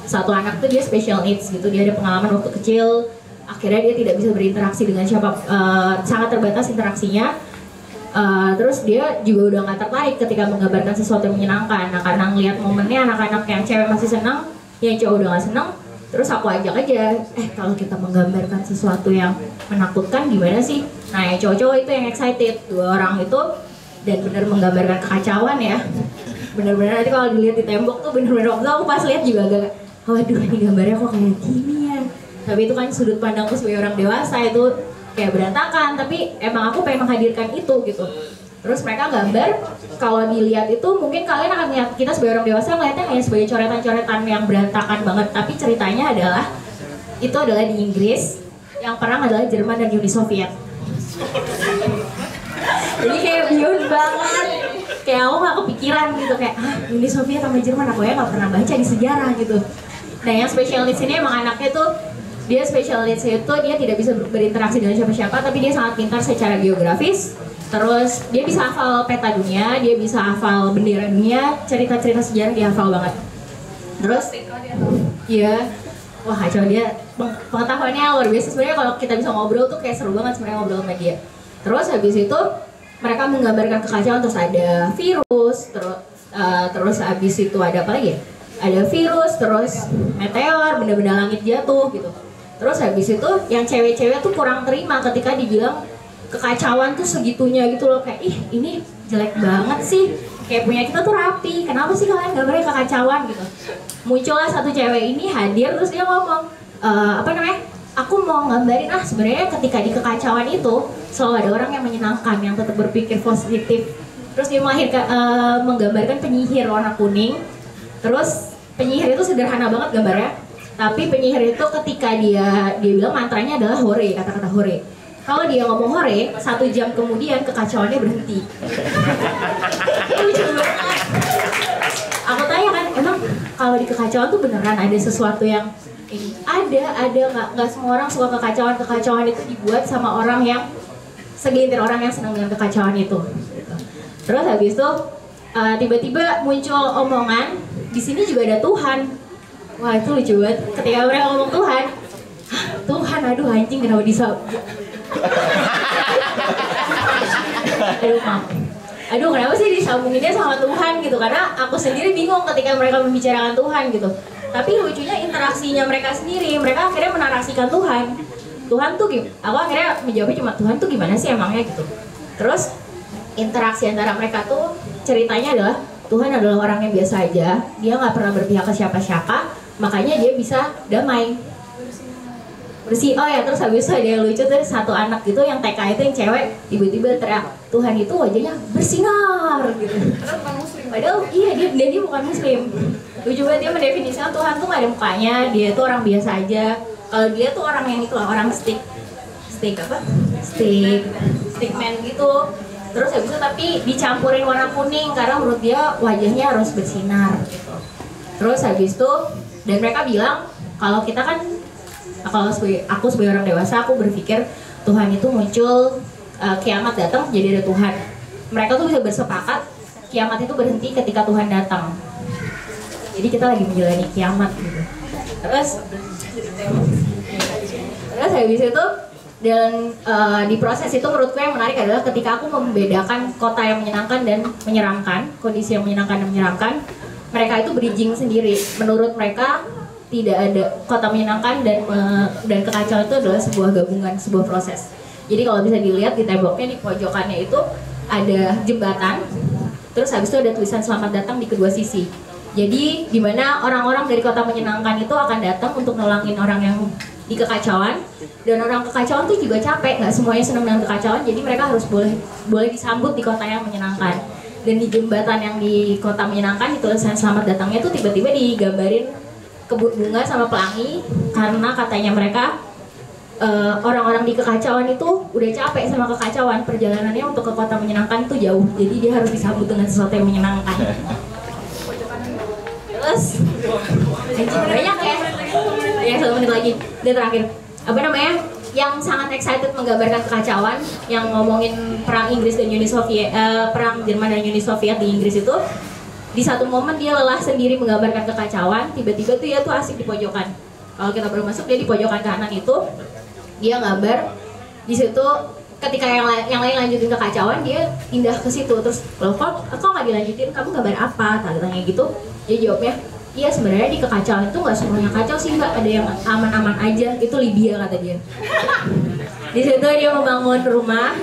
satu anak tuh dia special needs gitu, dia ada pengalaman waktu kecil, akhirnya dia tidak bisa berinteraksi dengan siapa, sangat terbatas interaksinya. Terus dia juga udah nggak tertarik ketika menggambarkan sesuatu yang menyenangkan. Nah karena ngeliat momennya anak-anak yang cewek masih senang, yang cowok udah nggak senang, terus aku ajak aja, kalau kita menggambarkan sesuatu yang menakutkan gimana sih? Nah yang cowok-cowok itu yang excited, 2 orang itu, dan benar menggambarkan kekacauan ya. Bener-bener nanti kalau dilihat di tembok tuh bener-bener waktu aku pas lihat juga agak, waduh ini gambarnya kok kayak gini ya. Tapi itu kan sudut pandangku sebagai orang dewasa, itu kayak berantakan, tapi emang aku pengen menghadirkan itu gitu. Terus mereka gambar, kalau dilihat itu mungkin kalian akan lihat kita sebagai orang dewasa melihatnya hanya sebagai coretan-coretan yang berantakan banget, tapi ceritanya adalah itu adalah di Inggris, yang perang adalah Jerman dan Uni Soviet. Jadi kayak beyond banget, kayak aku gak kepikiran gitu, kayak Uni Soviet sama Jerman, aku ya gak pernah baca di sejarah gitu. Nah yang special needs ini emang anaknya tuh, dia special needs itu dia tidak bisa berinteraksi dengan siapa-siapa, tapi dia sangat pintar secara geografis. Terus dia bisa hafal peta dunia, dia bisa hafal bendera dunia, cerita-cerita sejarah dia hafal banget. Terus, iya, wah kacau dia, pengetahuannya luar biasa. Sebenarnya kalau kita bisa ngobrol tuh kayak seru banget sebenarnya ngobrol sama dia. Terus habis itu mereka menggambarkan kekacauan, terus ada virus, terus habis itu ada apa lagi ya? Ada virus, terus meteor, benda-benda langit jatuh gitu. Terus habis itu yang cewek-cewek tuh kurang terima ketika dibilang kekacauan tuh segitunya gitu loh, kayak ih ini jelek banget sih, kayak punya kita tuh rapi, kenapa sih kalian gambarnya kekacauan gitu. Muncullah satu cewek ini hadir, terus dia ngomong aku mau gambarin sebenarnya ketika di kekacauan itu selalu ada orang yang menyenangkan, yang tetap berpikir positif. Terus dia menggambarkan penyihir warna kuning. Terus penyihir itu sederhana banget gambarnya, tapi penyihir itu ketika dia bilang mantranya adalah hore, kata-kata hore. Kalau dia ngomong hore, 1 jam kemudian kekacauannya berhenti. Lucu banget. Aku tanya kan, emang kalau di kekacauan tuh beneran ada sesuatu yang ini? Ada nggak semua orang suka kekacauan itu dibuat sama orang yang segelintir orang yang senang dengan kekacauan itu. Terus habis itu tiba-tiba muncul omongan, di sini juga ada Tuhan. Wah itu lucu banget. Ketika mereka ngomong Tuhan, anjing kenapa aduh kenapa sih disambunginnya sama Tuhan gitu, karena aku sendiri bingung ketika mereka membicarakan Tuhan gitu. Tapi lucunya interaksinya mereka sendiri, mereka akhirnya menarasikan Tuhan tuh aku akhirnya menjawabnya cuma Tuhan tuh gimana sih emangnya gitu. Terus interaksi antara mereka tuh ceritanya adalah Tuhan adalah orang yang biasa aja, dia nggak pernah berpihak ke siapa-siapa, makanya dia bisa damai bersih. Oh ya, terus habis itu ada yang lucu tuh, satu anak gitu yang TK itu yang cewek tiba-tiba teriak Tuhan itu wajahnya bersinar gitu. Padahal iya dia bukan muslim. Lucu banget, dia mendefinisikan Tuhan tuh gak ada mukanya, dia tuh orang biasa aja. Kalau dia tuh orang yang itu lah, orang stick man gitu. Terus habis itu tapi dicampurin warna kuning karena menurut dia wajahnya harus bersinar gitu. Terus habis itu dan mereka bilang kalau kita kan, kalau aku sebagai orang dewasa, aku berpikir Tuhan itu muncul, kiamat datang jadi ada Tuhan. Mereka tuh bisa bersepakat kiamat itu berhenti ketika Tuhan datang. Jadi kita lagi menjalani kiamat gitu. Terus habis itu dan di proses itu menurutku yang menarik adalah ketika aku membedakan kota yang menyenangkan dan menyeramkan, kondisi yang menyenangkan dan menyeramkan, mereka itu bridging sendiri. Menurut mereka tidak ada kota menyenangkan dan kekacauan itu adalah sebuah gabungan, sebuah proses. Jadi kalau bisa dilihat di temboknya di pojokannya itu ada jembatan, terus habis itu ada tulisan selamat datang di kedua sisi. Jadi di mana orang-orang dari kota menyenangkan itu akan datang untuk nolongin orang yang di kekacauan, dan orang kekacauan tuh juga capek, nggak semuanya senang dengan kekacauan, jadi mereka harus boleh disambut di kota yang menyenangkan. Dan di jembatan yang di kota menyenangkan di tulisan selamat datangnya tuh tiba-tiba digambarin kebun bunga sama pelangi, karena katanya mereka orang-orang di kekacauan itu udah capek sama kekacauan, perjalanannya untuk ke kota menyenangkan tuh jauh, jadi dia harus disambut dengan sesuatu yang menyenangkan. Terus banyak ya 1 menit lagi dan terakhir apa namanya yang sangat excited menggambarkan kekacauan, yang ngomongin perang Inggris dan Uni Soviet, perang Jerman dan Uni Soviet di Inggris itu. Di satu momen dia lelah sendiri menggambarkan kekacauan, tiba-tiba tuh dia tuh asik di pojokan. Kalau kita baru masuk, dia di pojokan kanan itu, dia gambar di situ. Ketika yang lain lanjutin kekacauan, dia pindah ke situ. Terus loh kok nggak dilanjutin? Kamu gambar apa? Tanya gitu. Dia jawabnya, iya sebenarnya di kekacauan itu nggak semuanya kacau sih mbak, ada yang aman-aman aja. Itu Libya kata dia. Di situ dia membangun rumah.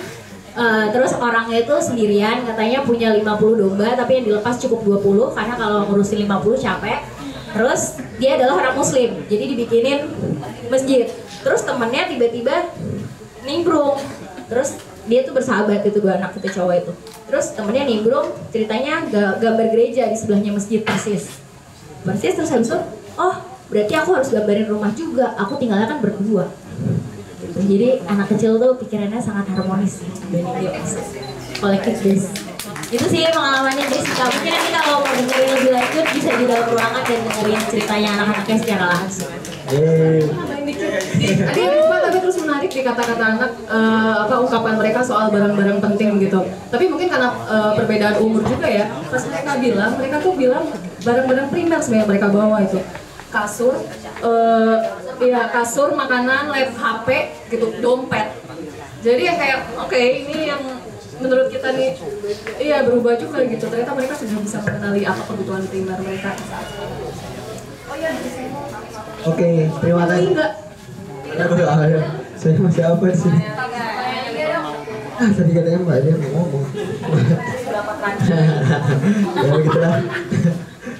Terus orangnya itu sendirian, katanya punya 50 domba tapi yang dilepas cukup 20 karena kalau ngurusin 50 capek. Terus dia adalah orang muslim, jadi dibikinin masjid. Terus temennya tiba-tiba nimbrung. Terus dia tuh bersahabat itu dua anak itu cowok itu. Terus temennya nimbrung, ceritanya gambar gereja di sebelahnya masjid persis. Terus habis itu, oh berarti aku harus gambarin rumah juga, aku tinggalnya kan berdua. Jadi anak kecil tuh pikirannya sangat harmonis dan dia kolektif guys. Itu sih pengalamannya Jessica. Mungkin nanti kalau mau dengerin lebih lanjut bisa di dalam ruangan dan dengerin ceritanya anak-anaknya secara langsung. Tapi terus menarik di kata-kata anak, ungkapan mereka soal barang-barang penting gitu. Tapi mungkin karena perbedaan umur juga ya. Pas mereka bilang barang-barang primer sebenarnya mereka bawa itu. Kasur, kasur, makanan, lab, HP, gitu, dompet. Jadi yang kayak, oke, ini yang menurut kita nih, iya berubah juga gitu. Ternyata mereka sudah bisa mengenali apa kebutuhan primer mereka. Oke, terima kasih. Aduh, saya masih apa sih? Tadi katanya mbak dia mau ngomong. Ya begitulah.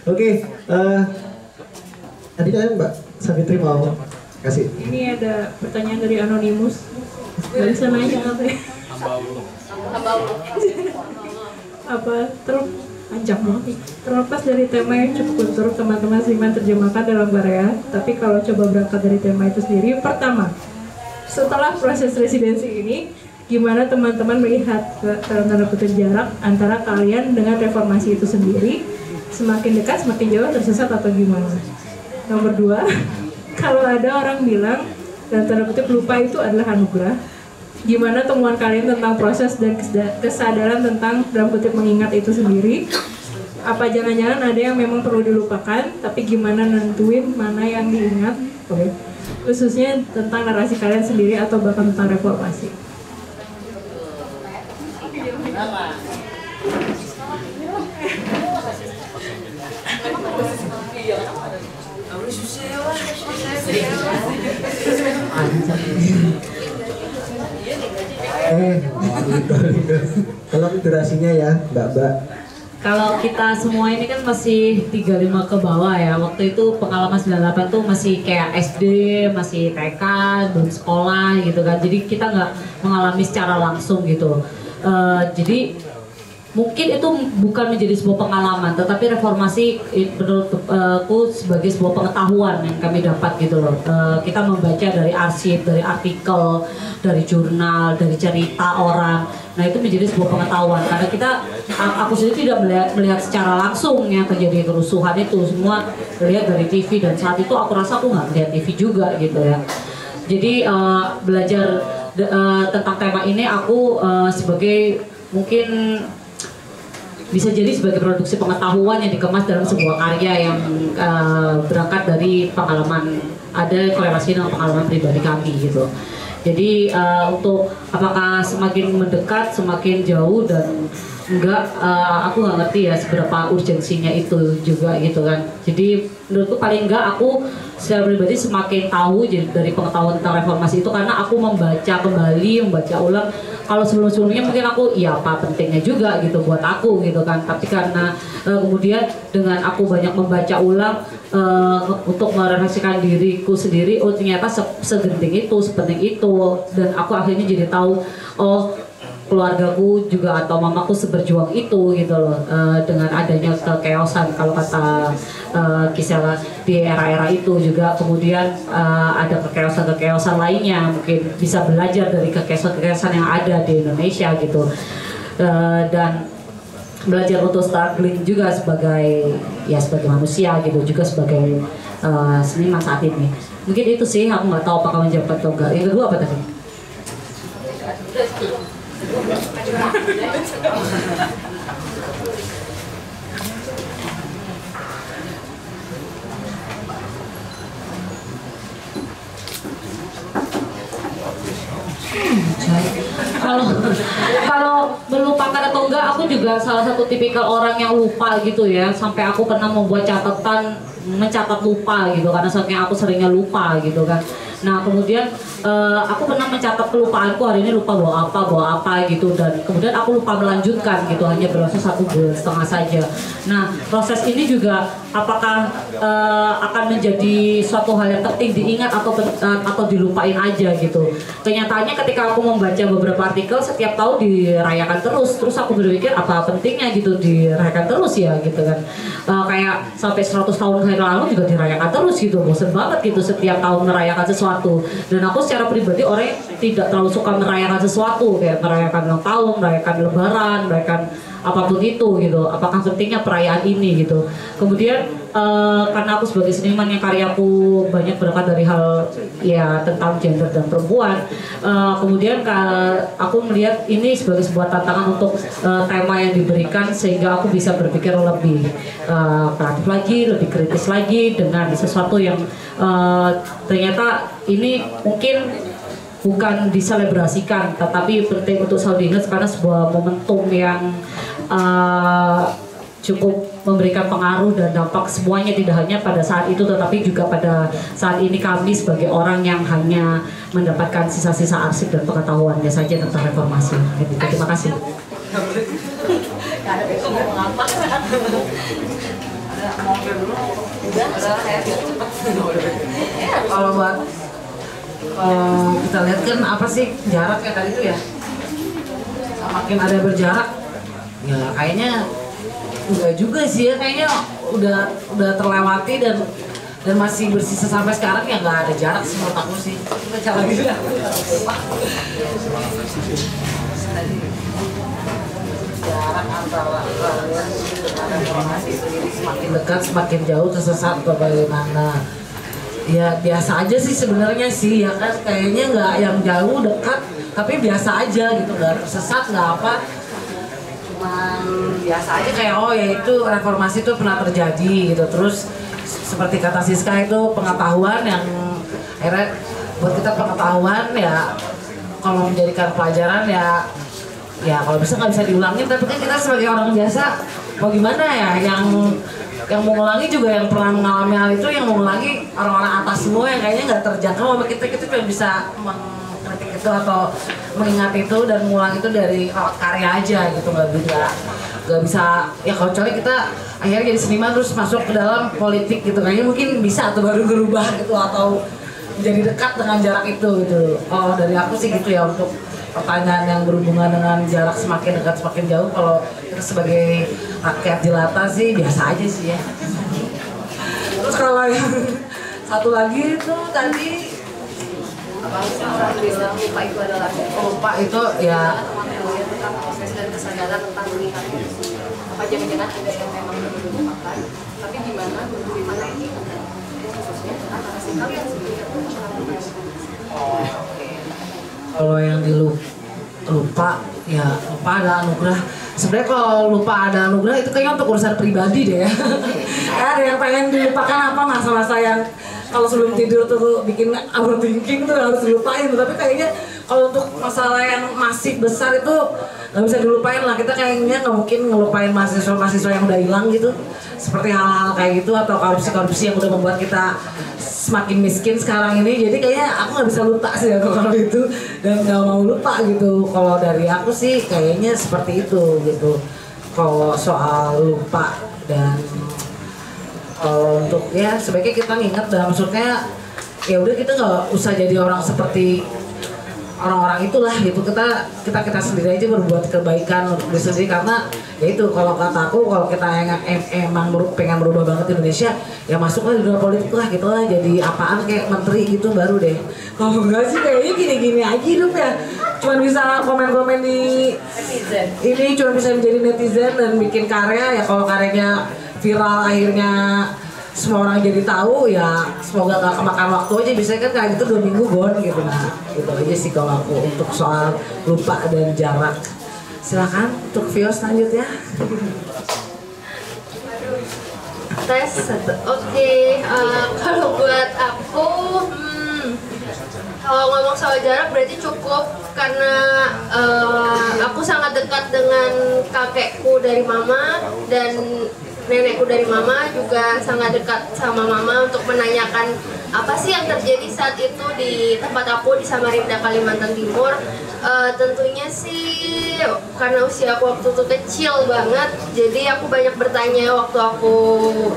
Oke, tadi kan Mbak Savitri mau kasih. Ini ada pertanyaan dari Anonymous. Gak bisa nanya apa ya? Apa panjang banget nih. Terlepas dari tema yang cukup unsur teman-teman Siman terjemahkan dalam Korea, tapi kalau coba berangkat dari tema itu sendiri, pertama, setelah proses residensi ini, gimana teman-teman melihat dalam tanda kutip jarak antara kalian dengan reformasi itu sendiri? Semakin dekat, semakin jauh, tersesat atau gimana? Nomor 2, kalau ada orang bilang dan tanda kutip lupa itu adalah anugerah, gimana temuan kalian tentang proses dan kesadaran tentang dalam kutip mengingat itu sendiri? Apa jangan-jangan ada yang memang perlu dilupakan, tapi gimana nentuin mana yang diingat? Oke. khususnya tentang narasi kalian sendiri atau bahkan tentang reformasi? Kalau durasinya ya, Mbak. Kalau kita semua ini kan masih 35 ke bawah ya. Waktu itu pengalaman 98 tuh masih kayak SD, masih TK, belum sekolah gitu kan. Jadi kita nggak mengalami secara langsung gitu. Jadi mungkin itu bukan menjadi sebuah pengalaman, tetapi reformasi menurutku sebagai sebuah pengetahuan yang kami dapat gitu loh. Kita membaca dari arsip, dari artikel, dari jurnal, dari cerita orang. Nah itu menjadi sebuah pengetahuan karena aku sendiri tidak melihat secara langsung yang terjadi kerusuhan itu, semua melihat dari TV dan saat itu aku rasa aku nggak melihat TV juga gitu ya. Jadi belajar tentang tema ini aku sebagai mungkin bisa jadi sebagai produksi pengetahuan yang dikemas dalam sebuah karya yang berangkat dari pengalaman, ada korelasi dengan pengalaman pribadi kami gitu. Jadi untuk apakah semakin mendekat, semakin jauh dan enggak, aku nggak ngerti ya seberapa urgensinya itu juga gitu kan. Jadi menurutku paling enggak aku secara pribadi semakin tahu dari pengetahuan tentang reformasi itu karena aku membaca kembali, membaca ulang. Kalau sebelum-sebelumnya mungkin aku iya apa pentingnya juga gitu buat aku gitu kan, tapi karena kemudian dengan aku banyak membaca ulang untuk merefleksikan diriku sendiri, oh ternyata segenting itu, sepenting itu, dan aku akhirnya jadi tahu oh keluargaku juga atau mamaku seberjuang itu gitu loh, dengan adanya kekeosan kalau kata Kisela di era-era itu juga kemudian ada kekeosan lainnya, mungkin bisa belajar dari kekeosan yang ada di Indonesia gitu, dan belajar untuk struggling juga sebagai manusia gitu, juga sebagai seniman saat ini. Mungkin itu sih, aku nggak tahu apakah menjawab atau enggak. Yang kedua apa tadi? Kalau melupakan atau enggak, aku juga salah satu tipikal orang yang lupa gitu ya, sampai aku pernah membuat catatan mencatat lupa gitu karena saking aku seringnya lupa gitu kan. Nah kemudian aku pernah mencatat kelupaanku, hari ini lupa bawa apa gitu, dan kemudian aku lupa melanjutkan gitu, hanya berlangsung 1 bulan setengah saja. Nah proses ini juga apakah akan menjadi suatu hal yang penting diingat atau dilupain aja gitu. Kenyataannya ketika aku membaca beberapa artikel setiap tahun dirayakan terus aku berpikir apa pentingnya gitu dirayakan terus ya gitu kan. Kayak sampai 100 tahun lalu juga dirayakan terus gitu, bosen banget gitu setiap tahun merayakan sesuatu. Dan aku secara pribadi orang yang tidak terlalu suka merayakan sesuatu, kayak merayakan ulang tahun, merayakan lebaran, merayakan apapun itu gitu. Apakah pentingnya perayaan ini gitu. Kemudian karena aku sebagai seniman yang karyaku banyak berangkat dari hal ya tentang gender dan perempuan, kemudian aku melihat ini sebagai sebuah tantangan untuk tema yang diberikan, sehingga aku bisa berpikir lebih kreatif lagi, lebih kritis lagi dengan sesuatu yang ternyata ini mungkin bukan diselebrasikan, tetapi penting untuk selalu diingat karena sebuah momentum yang cukup memberikan pengaruh dan dampak semuanya, tidak hanya pada saat itu tetapi juga pada saat ini kami sebagai orang yang hanya mendapatkan sisa-sisa arsip dan pengetahuannya saja tentang reformasi. Terima kasih. Kalau buat kita lihat kan apa sih jarak kayak tadi itu ya, makin ada berjarak ya kayaknya enggak juga sih ya, kayaknya udah terlewati dan masih bersisa sampai sekarang ya nggak ada jarak sih menurut aku sih. Baca lagi lah. Jarak antara informasi sendiri semakin dekat semakin jauh tersesat atau bagaimana? Ya biasa aja sih sebenarnya sih ya kan, kayaknya nggak yang jauh dekat tapi biasa aja gitu, nggak tersesat nggak apa, cuman biasa aja kayak oh ya itu reformasi itu pernah terjadi gitu. Terus seperti kata Siska itu pengetahuan yang akhirnya buat kita pengetahuan ya, kalau menjadikan pelajaran ya kalau bisa nggak bisa diulangin, tapi kan kita sebagai orang biasa mau gimana ya, yang mau ngulangi juga yang pernah mengalami hal itu, yang mau ngulangi orang-orang atas semua yang kayaknya nggak terjangkau sama kita cuma bisa mengkritik itu atau mengingat itu dan mengulang itu dari lewat karya aja gitu, nggak bisa ya, kalau kecuali kita akhirnya jadi seniman terus masuk ke dalam politik gitu, kayaknya mungkin bisa atau baru berubah gitu atau menjadi dekat dengan jarak itu gitu. Oh dari aku sih gitu ya, untuk pertanyaan yang berhubungan dengan jarak semakin dekat semakin jauh, kalau kita sebagai rakyat jelata sih biasa aja sih ya. Terus kalau yang satu lagi itu tadi orang bilang lupa itu adalah lupa itu ya tentang proses dan kesadaran tentang melihat apa jangan-jangan ada yang memang belum dilupakan, tapi gimana ini khususnya antara si kalian sendiri. Kalau yang lupa ya lupa ada anugerah. Sebenarnya kalau lupa ada anugerah itu kayaknya untuk urusan pribadi deh ya. Ada yang pengen dilupakan apa masa-masa yang kalau sebelum tidur tuh bikin overthinking tuh harus dilupain, tapi kayaknya kalau untuk masalah yang masih besar itu nggak bisa dilupain lah. Kita kayaknya nggak mungkin ngelupain mahasiswa-mahasiswa yang udah hilang gitu, seperti hal-hal kayak gitu atau korupsi-korupsi yang udah membuat kita semakin miskin sekarang ini. Jadi kayaknya aku nggak bisa lupa sih kalau itu, dan nggak mau lupa gitu. Kalau dari aku sih kayaknya seperti itu gitu. Kalau soal lupa dan kalau untuk ya sebaiknya kita nginget, dan maksudnya ya udah kita nggak usah jadi orang seperti orang-orang itulah gitu. Kita sendiri aja berbuat kebaikan untuk diri sendiri, karena ya itu kalau kata aku, kalau kita emang pengen berubah banget di Indonesia ya masuklah di dunia politik lah gitu lah, jadi apaan kayak menteri gitu baru deh. Kalau enggak sih kayaknya gini-gini aja hidup ya, cuman bisa komen-komen di netizen. Ini cuma bisa menjadi netizen dan bikin karya ya, kalau karyanya viral akhirnya semua orang jadi tahu ya, semoga gak kemakan waktu aja. Biasanya kan kayak gitu 2 minggu gone gitu. Nah gitu aja sih kalau aku untuk soal lupa dan jarak. Silakan untuk Vios lanjut ya. Tes oke. Kalau buat aku kalau ngomong soal jarak berarti cukup, karena aku sangat dekat dengan kakekku dari mama dan nenekku dari mama, juga sangat dekat sama mama untuk menanyakan apa sih yang terjadi saat itu di tempat aku di Samarinda, Kalimantan Timur. Tentunya sih karena usia aku waktu itu kecil banget, jadi aku banyak bertanya waktu aku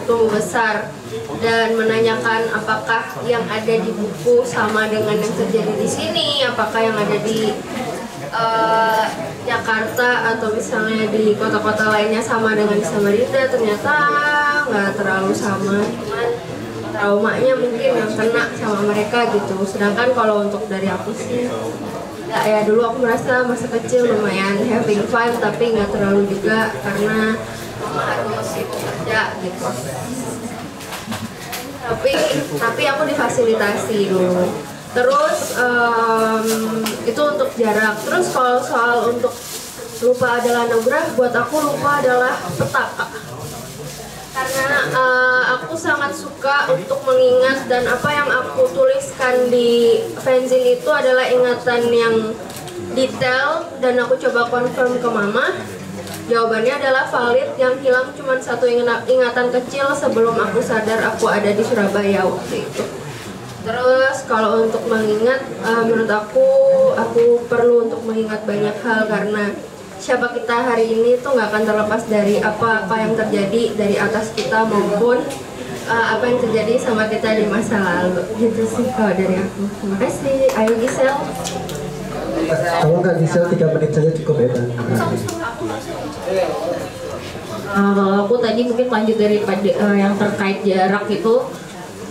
tumbuh besar dan menanyakan apakah yang ada di buku sama dengan yang terjadi di sini, apakah yang ada di Jakarta atau misalnya di kota-kota lainnya sama dengan di Samarinda. Ternyata nggak terlalu sama, cuman traumanya mungkin yang kena sama mereka gitu. Sedangkan kalau untuk dari aku sih ya dulu aku merasa masa kecil lumayan having fun, tapi nggak terlalu juga karena harus kerja gitu. Tapi aku difasilitasi dulu. Terus itu untuk jarak. Terus kalau soal untuk lupa adalah anugerah, buat aku lupa adalah petaka. Karena aku sangat suka untuk mengingat, dan apa yang aku tuliskan di fanzine itu adalah ingatan yang detail, dan aku coba confirm ke mama. Jawabannya adalah valid, yang hilang cuma satu ingatan kecil sebelum aku sadar aku ada di Surabaya waktu itu. Terus kalau untuk mengingat, menurut aku perlu untuk mengingat banyak hal, karena siapa kita hari ini tuh nggak akan terlepas dari apa yang terjadi dari atas kita maupun apa yang terjadi sama kita di masa lalu. Gitu sih kalau dari aku. Terima kasih. Ayo Gisel. Kalau nggak Gisel 3 menit saja cukup ya. Kalau aku tadi mungkin lanjut dari yang terkait jarak itu,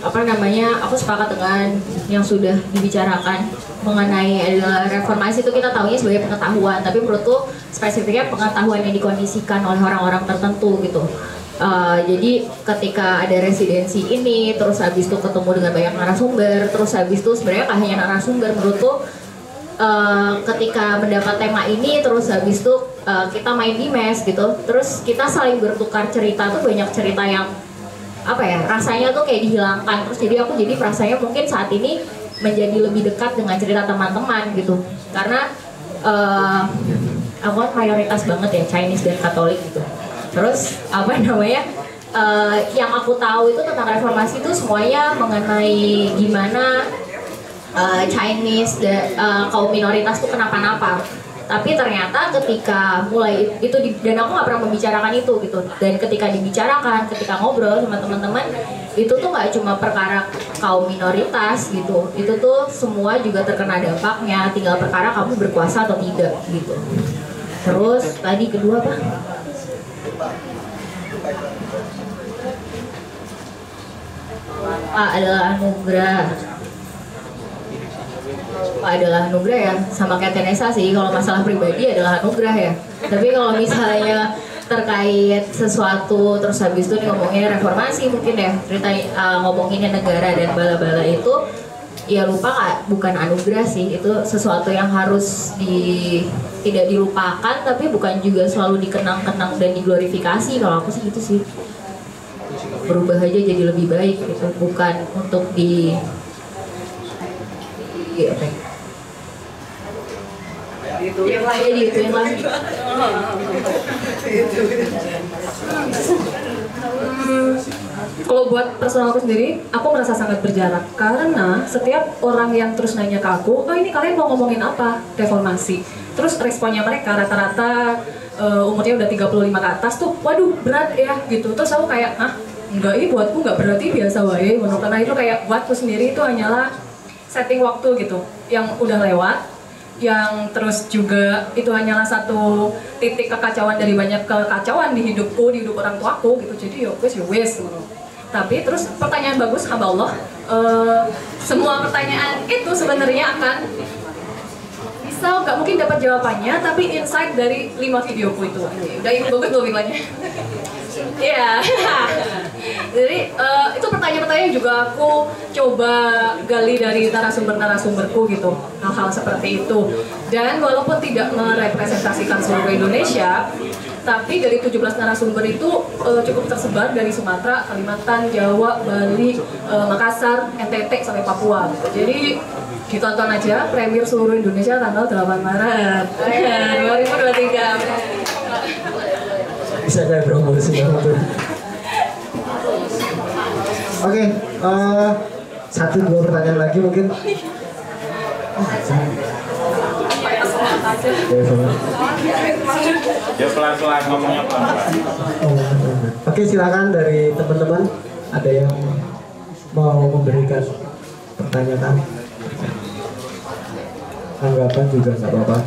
aku sepakat dengan yang sudah dibicarakan mengenai adalah reformasi itu kita tahunya sebagai pengetahuan, tapi menurutku spesifiknya pengetahuan yang dikondisikan oleh orang-orang tertentu gitu. Jadi ketika ada residensi ini, terus habis itu ketemu dengan banyak narasumber, terus habis itu sebenarnya tak hanya narasumber, menurutku ketika mendapat tema ini, terus habis itu kita main di mes gitu, terus kita saling bertukar cerita tuh, banyak cerita yang rasanya tuh kayak dihilangkan. Terus jadi aku rasanya mungkin saat ini menjadi lebih dekat dengan cerita teman-teman gitu. Karena aku kan mayoritas banget ya Chinese dan Katolik gitu. Terus yang aku tahu itu tentang reformasi itu semuanya mengenai gimana Chinese dan kaum minoritas tuh kenapa-napa. Tapi ternyata ketika mulai itu dan aku nggak pernah membicarakan itu gitu. Dan ketika dibicarakan, ketika ngobrol sama teman-teman, itu tuh nggak cuma perkara kaum minoritas gitu. Itu tuh semua juga terkena dampaknya. Tinggal perkara kamu berkuasa atau tidak gitu. Terus tadi kedua apa? Adalah anugerah ya, sama kayak Teresa sih. Kalau masalah pribadi adalah anugerah ya. Tapi kalau misalnya terkait sesuatu terus habis itu ngomongin reformasi mungkin ya, cerita ngomonginnya negara dan bala-bala itu ya bukan anugerah sih, itu sesuatu yang harus tidak dilupakan tapi bukan juga selalu dikenang-kenang dan diglorifikasi. Kalau aku sih gitu sih, berubah aja jadi lebih baik gitu, bukan untuk dituin lagi. Kalau buat personal aku sendiri, aku merasa sangat berjarak karena setiap orang yang terus nanya ke aku, ini kalian mau ngomongin apa? Reformasi. Terus responnya mereka rata-rata umurnya udah 35 ke atas tuh, waduh berat ya gitu. Terus aku kayak, enggak, buatku enggak berarti biasa wae. Karena itu kayak buatku sendiri itu hanyalah setting waktu gitu yang udah lewat, yang terus juga itu hanyalah satu titik kekacauan dari banyak kekacauan di hidupku, di hidup orang tuaku gitu. Jadi ya wes gitu. Tapi terus pertanyaan bagus hamba Allah, semua pertanyaan itu sebenarnya akan bisa nggak mungkin dapat jawabannya, tapi insight dari 5 videoku itu. Udah ini bagus belum iklannya? Iya. Jadi itu pertanyaan-pertanyaan juga aku coba gali dari narasumber-narasumberku gitu, hal-hal seperti itu. Dan walaupun tidak merepresentasikan seluruh Indonesia, tapi dari 17 narasumber itu cukup tersebar dari Sumatera, Kalimantan, Jawa, Bali, Makassar, NTT sampai Papua. Jadi ditonton aja premier seluruh Indonesia tanggal 8 Maret 2023. Bisa saya promosi tuh. Oke, 1-2 pertanyaan lagi mungkin. Ya pelan-pelan ngomongnya pelan-pelan. Oke, silakan dari teman-teman, ada yang mau memberikan pertanyaan, tanggapan juga nggak apa-apa.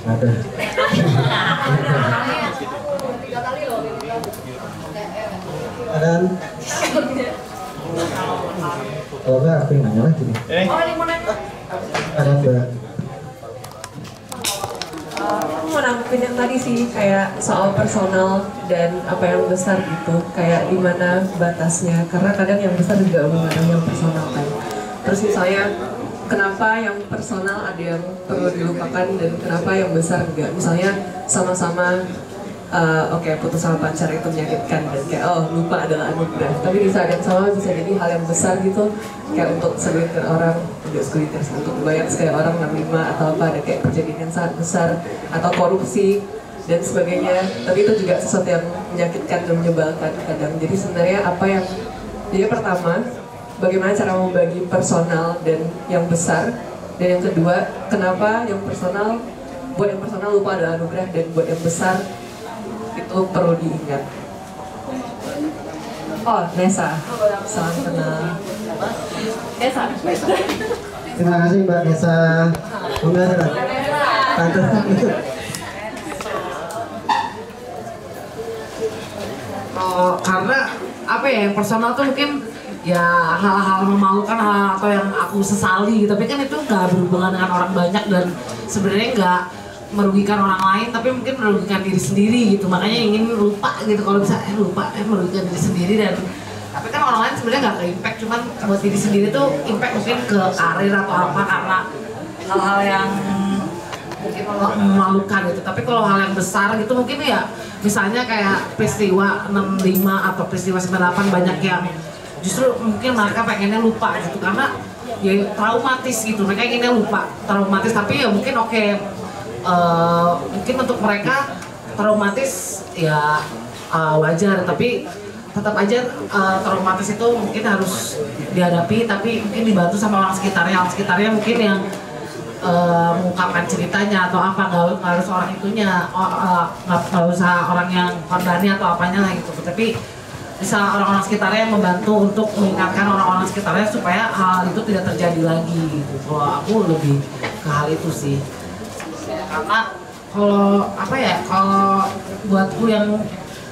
Ada. Dan kalau nggak aku yang nanya lagi nih. Ada Mbak. Aku mau nanggepin yang tadi sih, kayak soal personal dan apa yang besar gitu, kayak di mana batasnya, karena kadang yang besar juga mengenai yang personal kan. Terus misalnya kenapa yang personal ada yang perlu dilupakan dan kenapa yang besar enggak? Misalnya sama-sama putus sama pacar itu menyakitkan dan kayak lupa adalah anugerah, tapi di saat yang sama bisa jadi hal yang besar gitu, kayak untuk segelintir orang, untuk banyak sekali orang 65 atau apa, ada kayak kejadian yang sangat besar atau korupsi dan sebagainya. Tapi itu juga sesuatu yang menyakitkan dan menyebalkan kadang. Jadi sebenarnya jadi pertama, bagaimana cara membagi personal dan yang besar, dan yang kedua, kenapa yang personal lupa adalah anugerah, dan buat yang besar itu perlu diingat. Nesa, salam kenal. Nesa. Terima kasih Mbak Nesa. Tante. Karena yang personal tuh mungkin ya hal-hal memalukan, hal atau yang aku sesali, tapi kan itu nggak berhubungan dengan orang banyak dan sebenarnya nggak merugikan orang lain, tapi mungkin merugikan diri sendiri gitu. Makanya ingin lupa gitu, kalau bisa merugikan diri sendiri. Dan tapi kan orang lain sebenarnya nggak ke impact, cuman buat diri sendiri tuh impact mungkin ke karir atau apa, karena hal-hal yang mungkin memalukan gitu. Tapi kalau hal yang besar gitu mungkin ya misalnya kayak peristiwa 65 atau peristiwa 98, banyak yang justru mungkin mereka pengennya lupa gitu karena ya traumatis gitu, mereka inginnya lupa traumatis, tapi ya mungkin mungkin untuk mereka traumatis ya wajar, tapi tetap aja traumatis itu mungkin harus dihadapi, tapi mungkin dibantu sama orang sekitarnya mungkin yang mengungkapkan ceritanya atau apa, nggak harus orang itunya, nggak usah orang yang korbannya atau apanya lah gitu, tapi bisa orang-orang sekitarnya yang membantu untuk mengingatkan orang-orang sekitarnya supaya hal itu tidak terjadi lagi gitu. Kalau aku lebih ke hal itu sih, karena kalau apa ya, kalau buatku yang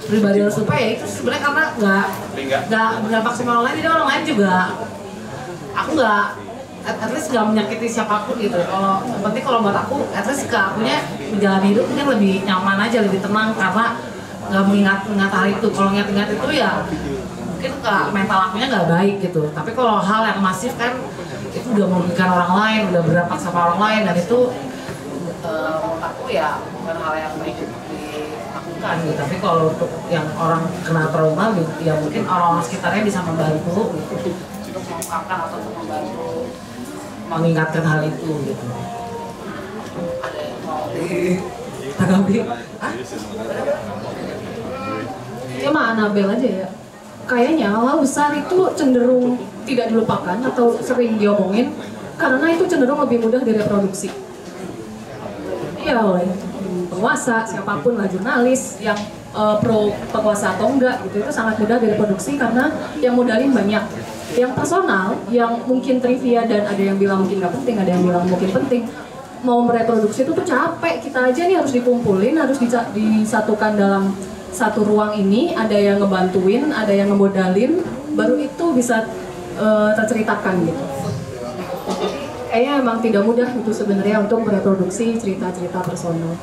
pribadi harus lupa ya itu sebenarnya karena nggak berdampak sama orang lain, jadi orang lain juga aku nggak at least nggak menyakiti siapapun gitu. Kalau yang penting kalau buat aku at least ke akunya menjalani hidup mungkin lebih nyaman aja, lebih tenang karena nggak mengingat hal itu. Kalau ingat-ingat itu ya mungkin ke mental akunya nggak baik gitu. Tapi kalau hal yang masif kan itu udah merugikan orang lain, udah berdampak sama orang lain, dan itu menurut aku ya bukan hal yang baik untuk dilakukan gitu. Tapi kalau untuk yang orang kena trauma ya mungkin orang-orang sekitarnya bisa membantu gitu, untuk mengungkapkan atau untuk membantu mengingatkan hal itu gitu. Ada yang mau ditanggapi? Ya mah Anabel aja ya. Kayaknya hal besar itu cenderung tidak dilupakan atau sering diomongin karena itu cenderung lebih mudah direproduksi. Ya oleh penguasa, siapapun lah, jurnalis yang pro penguasa atau enggak gitu, itu sangat mudah direproduksi karena yang modalin banyak. Yang personal, yang mungkin trivia dan ada yang bilang mungkin nggak penting, ada yang bilang mungkin penting, mau mereproduksi itu tuh capek. Kita aja nih harus dikumpulin, harus disatukan dalam satu ruang ini, ada yang ngebantuin, ada yang ngemodalin, baru itu bisa terceritakan gitu. Kayaknya emang tidak mudah itu sebenarnya untuk mereproduksi cerita-cerita personal.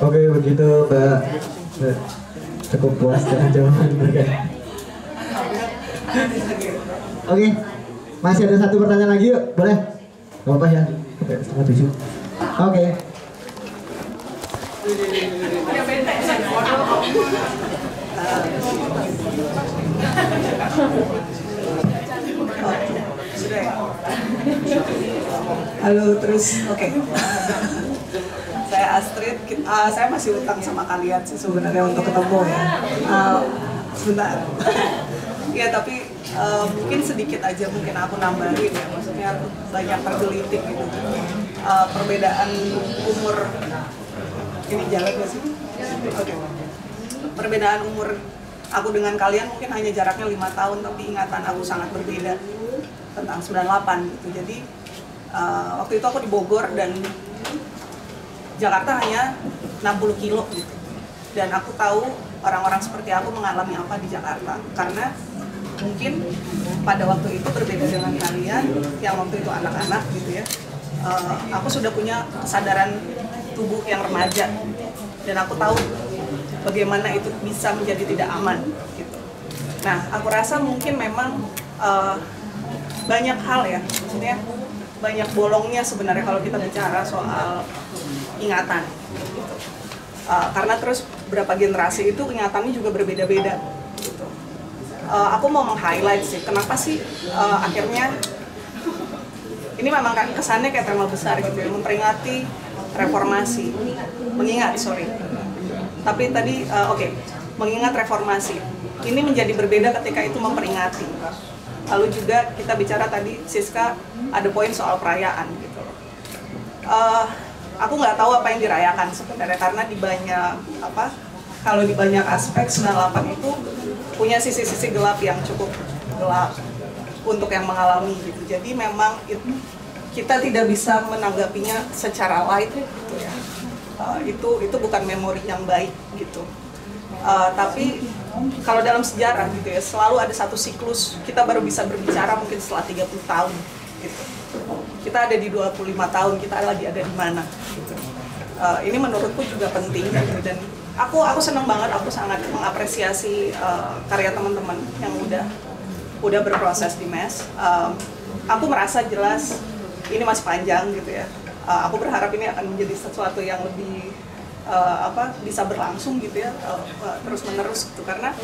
Oke, begitu Mbak. Cukup puas dengan jawaban mereka. Oke, masih ada satu pertanyaan lagi yuk, boleh? Gak apa-apa ya, sampai 6:30. Oke. Halo, terus oke. Saya Astrid, saya masih utang sama kalian sih sebenarnya untuk ketemu ya. Sebentar. Ya tapi mungkin sedikit aja mungkin aku nambahin ya, maksudnya aku banyak tergelitik gitu. Perbedaan umur ini jalan gak sih? Oke. Perbedaan umur aku dengan kalian mungkin hanya jaraknya 5 tahun, tapi ingatan aku sangat berbeda tentang 98 gitu. Jadi waktu itu aku di Bogor dan Jakarta hanya 60 kilo gitu. Dan aku tahu orang-orang seperti aku mengalami apa di Jakarta. Karena mungkin pada waktu itu berbeda dengan kalian yang waktu itu anak-anak gitu ya. Aku sudah punya kesadaran tubuh yang remaja. Dan aku tahu bagaimana itu bisa menjadi tidak aman gitu. Nah, aku rasa mungkin memang banyak hal ya, maksudnya banyak bolongnya sebenarnya kalau kita bicara soal ingatan gitu. Karena terus berapa generasi itu ingatannya juga berbeda-beda gitu. Aku mau meng-highlight sih, kenapa sih akhirnya ini memang kan kesannya kayak tema besar gitu ya, memperingati reformasi, tapi tadi mengingat reformasi ini menjadi berbeda ketika itu memperingati. Lalu juga kita bicara tadi, Siska ada poin soal perayaan gitu. Aku nggak tahu apa yang dirayakan sebenarnya karena di banyak kalau di banyak aspek 98 itu punya sisi-sisi gelap yang cukup gelap untuk yang mengalami gitu. Jadi memang kita tidak bisa menanggapinya secara light gitu ya. Itu bukan memori yang baik gitu. Tapi kalau dalam sejarah gitu ya, selalu ada satu siklus kita baru bisa berbicara mungkin setelah 30 tahun gitu. Kita ada di 25 tahun, kita lagi ada di mana gitu. Ini menurutku juga penting gitu. Dan aku senang banget, aku sangat mengapresiasi karya teman-teman yang udah berproses di MES. Aku merasa jelas ini masih panjang gitu ya. Aku berharap ini akan menjadi sesuatu yang lebih bisa berlangsung gitu ya, terus menerus gitu, karena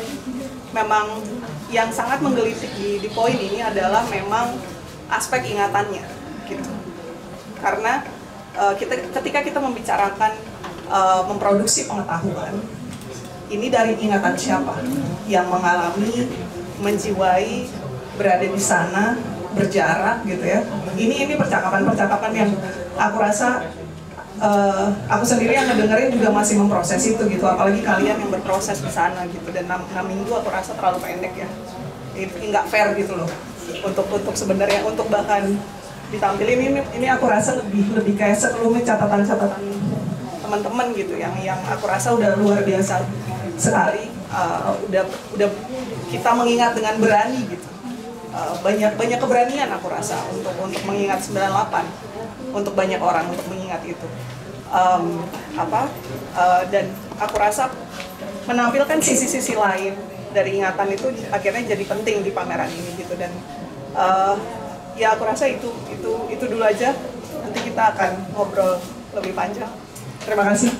memang yang sangat menggelitik di poin ini adalah memang aspek ingatannya gitu, karena ketika kita membicarakan memproduksi pengetahuan, ini dari ingatan siapa yang mengalami, menjiwai, berada di sana, berjarak gitu ya. Ini percakapan yang aku rasa aku sendiri yang ngedengerin juga masih memproses itu gitu, apalagi kalian yang berproses di sana gitu. Dan 6 minggu aku rasa terlalu pendek ya, nggak fair gitu loh untuk sebenarnya untuk bahkan ditampilin. Ini aku rasa lebih kayak sekelumit catatan teman-teman gitu yang aku rasa udah luar biasa sekali. Udah kita mengingat dengan berani gitu, banyak keberanian aku rasa untuk mengingat 98, untuk banyak orang untuk mengingat itu. Dan aku rasa menampilkan sisi-sisi lain dari ingatan itu akhirnya jadi penting di pameran ini gitu. Dan ya aku rasa itu dulu aja, nanti kita akan ngobrol lebih panjang. Terima kasih.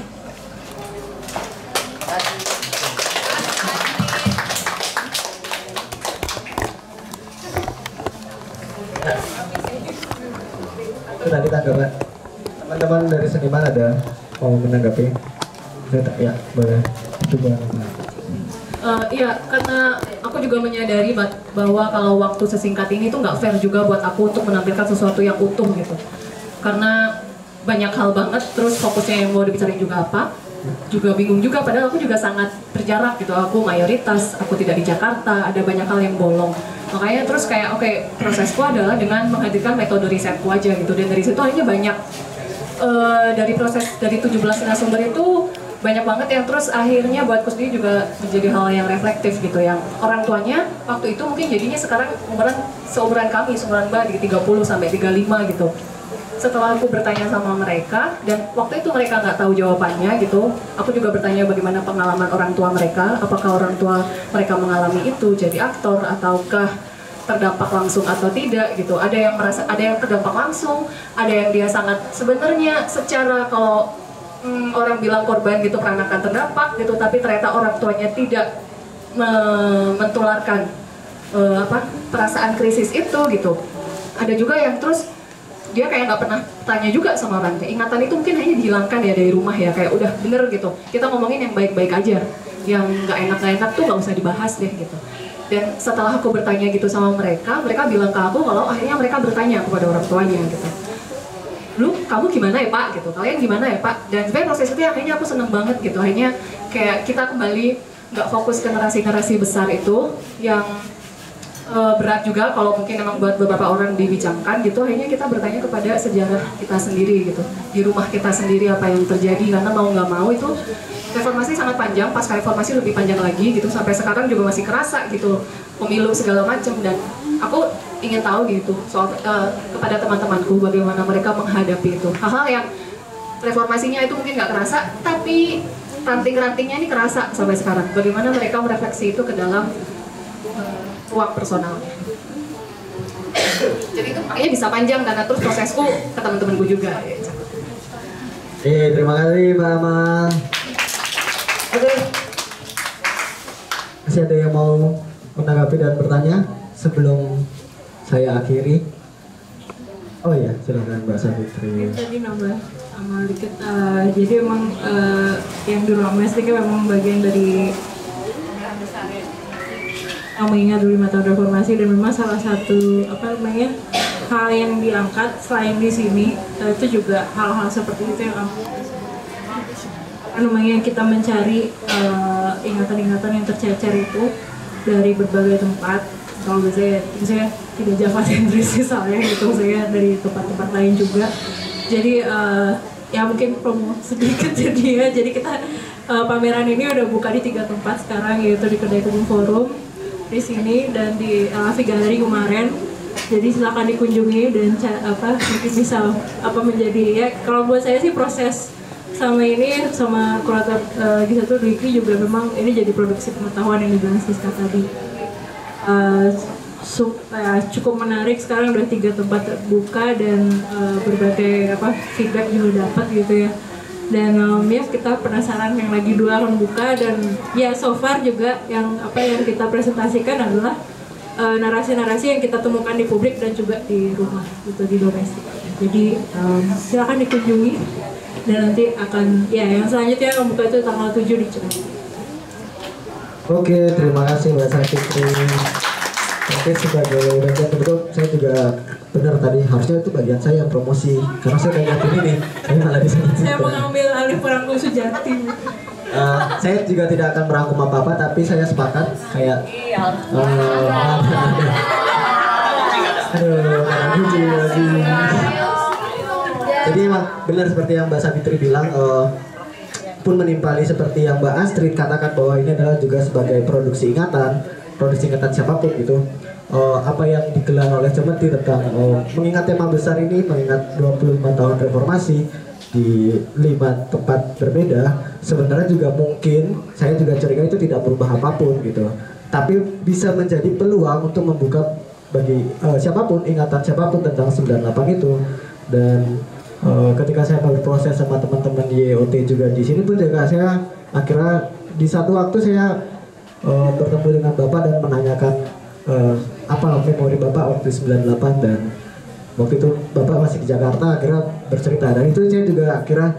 Tadi tanggapan teman-teman dari seniman ada mau menanggapi? Ya, boleh. Coba. Iya, karena aku juga menyadari bahwa kalau waktu sesingkat ini tuh nggak fair juga buat aku untuk menampilkan sesuatu yang utuh gitu. Karena banyak hal banget, terus fokusnya yang mau dibicarain juga apa, juga bingung juga, padahal aku juga sangat berjarak gitu. Aku mayoritas, aku tidak di Jakarta, ada banyak hal yang bolong. Makanya terus kayak oke, prosesku adalah dengan menghadirkan metode risetku aja gitu. Dan dari situ akhirnya banyak dari 17 narasumber itu banyak banget yang terus akhirnya buatku sendiri juga menjadi hal yang reflektif gitu, yang orang tuanya waktu itu mungkin jadinya sekarang seumuran kami, seumuran Mbak di 30 sampai 35 gitu. Setelah aku bertanya sama mereka, dan waktu itu mereka nggak tahu jawabannya gitu, aku juga bertanya bagaimana pengalaman orang tua mereka, apakah orang tua mereka mengalami itu jadi aktor ataukah terdampak langsung atau tidak gitu. Ada yang merasa, ada yang terdampak langsung, ada yang dia sangat sebenarnya secara kalau orang bilang korban gitu peranakan terdampak gitu, tapi ternyata orang tuanya tidak mentularkan perasaan krisis itu gitu. Ada juga yang terus dia kayak nggak pernah tanya juga sama orang, ingatan itu mungkin hanya dihilangkan ya dari rumah ya, kayak udah bener gitu, kita ngomongin yang baik-baik aja, yang nggak enak tuh nggak usah dibahas deh gitu. Dan setelah aku bertanya gitu sama mereka bilang ke aku kalau akhirnya mereka bertanya kepada orang tuanya gitu, lu kamu gimana ya Pak gitu, kalian gimana ya Pak. Dan sebenarnya proses itu akhirnya aku seneng banget gitu, akhirnya kayak kita kembali nggak fokus ke narasi-narasi besar itu yang berat juga kalau mungkin memang buat beberapa orang dibincangkan gitu. Akhirnya kita bertanya kepada sejarah kita sendiri gitu, di rumah kita sendiri apa yang terjadi, karena mau nggak mau itu reformasi sangat panjang, pasca reformasi lebih panjang lagi gitu, sampai sekarang juga masih kerasa gitu, pemilu segala macam. Dan aku ingin tahu gitu soal kepada teman-temanku bagaimana mereka menghadapi itu, hal-hal yang reformasinya itu mungkin nggak kerasa tapi ranting-rantingnya ini kerasa sampai sekarang, bagaimana mereka merefleksi itu ke dalam ruang personalnya. Jadi itu makanya bisa panjang karena terus prosesku ke teman-temanku juga. Terima kasih Mbak Amal. Oke. Masih ada yang mau menanggapi dan bertanya sebelum saya akhiri? Oh iya, silakan Mbak Savitri. Tadi nambah Amal dikit. Jadi emang yang di ruang mes ini memang bagian dari mengingat dulu 5 tahun reformasi, dan memang salah satu hal yang diangkat selain di sini itu juga hal-hal seperti itu yang kita mencari ingatan-ingatan yang tercecer itu dari berbagai tempat. Kalau saya tidak Java sentris soalnya gitu, saya dari tempat-tempat lain juga. Jadi ya mungkin promo sedikit jadi kita pameran ini udah buka di 3 tempat sekarang, yaitu di Kedai Kebun Forum di sini dan di Lavi Gallery kemarin. Jadi silakan dikunjungi dan mungkin bisa menjadi ya, kalau buat saya sih proses sama ini sama kurator Gisatu Dwiki juga memang ini jadi produksi pengetahuan yang dibilang Siska tadi. Cukup menarik, sekarang udah 3 tempat terbuka dan berbagai feedback juga dapat gitu ya. Dan ya kita penasaran yang lagi 2 akan buka, dan ya so far juga yang kita presentasikan adalah narasi-narasi yang kita temukan di publik dan juga di rumah gitu, di domestik. Jadi silakan dikunjungi, dan nanti akan yang selanjutnya akan buka itu tanggal 7 di Cirebon. Oke, terima kasih Mbak Savitri. Oke, sebagai bagian penutup, saya juga benar tadi harusnya itu bagian saya promosi, karena saya kayak ini nih, saya malah di sini. Saya mengambil alih perangkum Sujati. Saya juga tidak akan merangkum apa-apa, tapi saya sepakat kayak jadi emang benar seperti yang Mbak Savitri bilang, pun menimpali seperti yang Mbak Astrid katakan bahwa ini adalah juga sebagai produksi ingatan siapapun gitu. Apa yang digelar oleh Cemeti tentang mengingat tema besar ini, mengingat 25 tahun reformasi di 5 tempat berbeda, sebenarnya juga mungkin saya juga curiga itu tidak berubah apapun gitu, tapi bisa menjadi peluang untuk membuka bagi siapapun, ingatan siapapun tentang 98 itu. Dan ketika saya berproses sama teman-teman di YOT juga di sini pun juga saya akhirnya di satu waktu saya bertemu dengan Bapak dan menanyakan apa memori Bapak waktu 98, dan waktu itu Bapak masih di Jakarta, akhirnya bercerita, dan itu saya juga akhirnya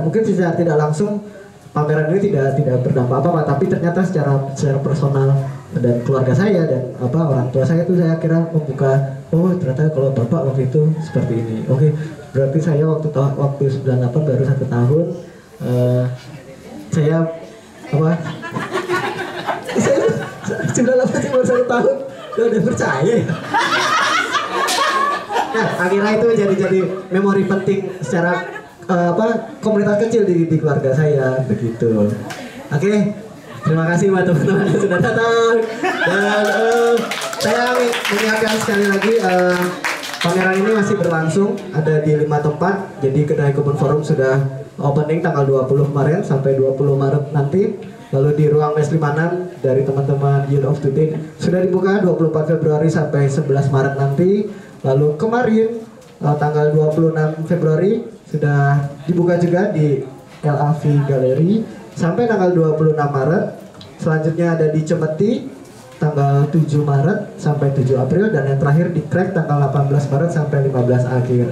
mungkin secara tidak langsung pameran ini tidak berdampak apa-apa, tapi ternyata secara personal dan keluarga saya dan orang tua saya itu saya kira membuka, ternyata kalau Bapak waktu itu seperti ini. Oke, berarti saya waktu 98 baru 1 tahun, saya sudah lama sih baru 1 tahun, udah percaya. Nah, akhirnya itu jadi memori penting secara komunitas kecil di keluarga saya begitu. Oke, terima kasih buat teman-teman yang sudah datang, dan saya mengingatkan sekali lagi pameran ini masih berlangsung, ada di 5 tempat. Jadi Kedai Kebun Forum sudah opening tanggal 20 kemarin sampai 20 Maret nanti. Lalu di ruang mes 56 dari teman-teman Youth of Today sudah dibuka 24 Februari sampai 11 Maret nanti. Lalu kemarin tanggal 26 Februari sudah dibuka juga di LAV Gallery sampai tanggal 26 Maret. Selanjutnya ada di Cemeti tanggal 7 Maret sampai 7 April, dan yang terakhir di Crack tanggal 18 Maret sampai 15 akhir.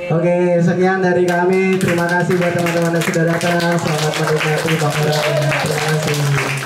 Oke, sekian dari kami. Terima kasih buat teman-teman yang sudah datang. Selamat menikmati pameran. Terima kasih.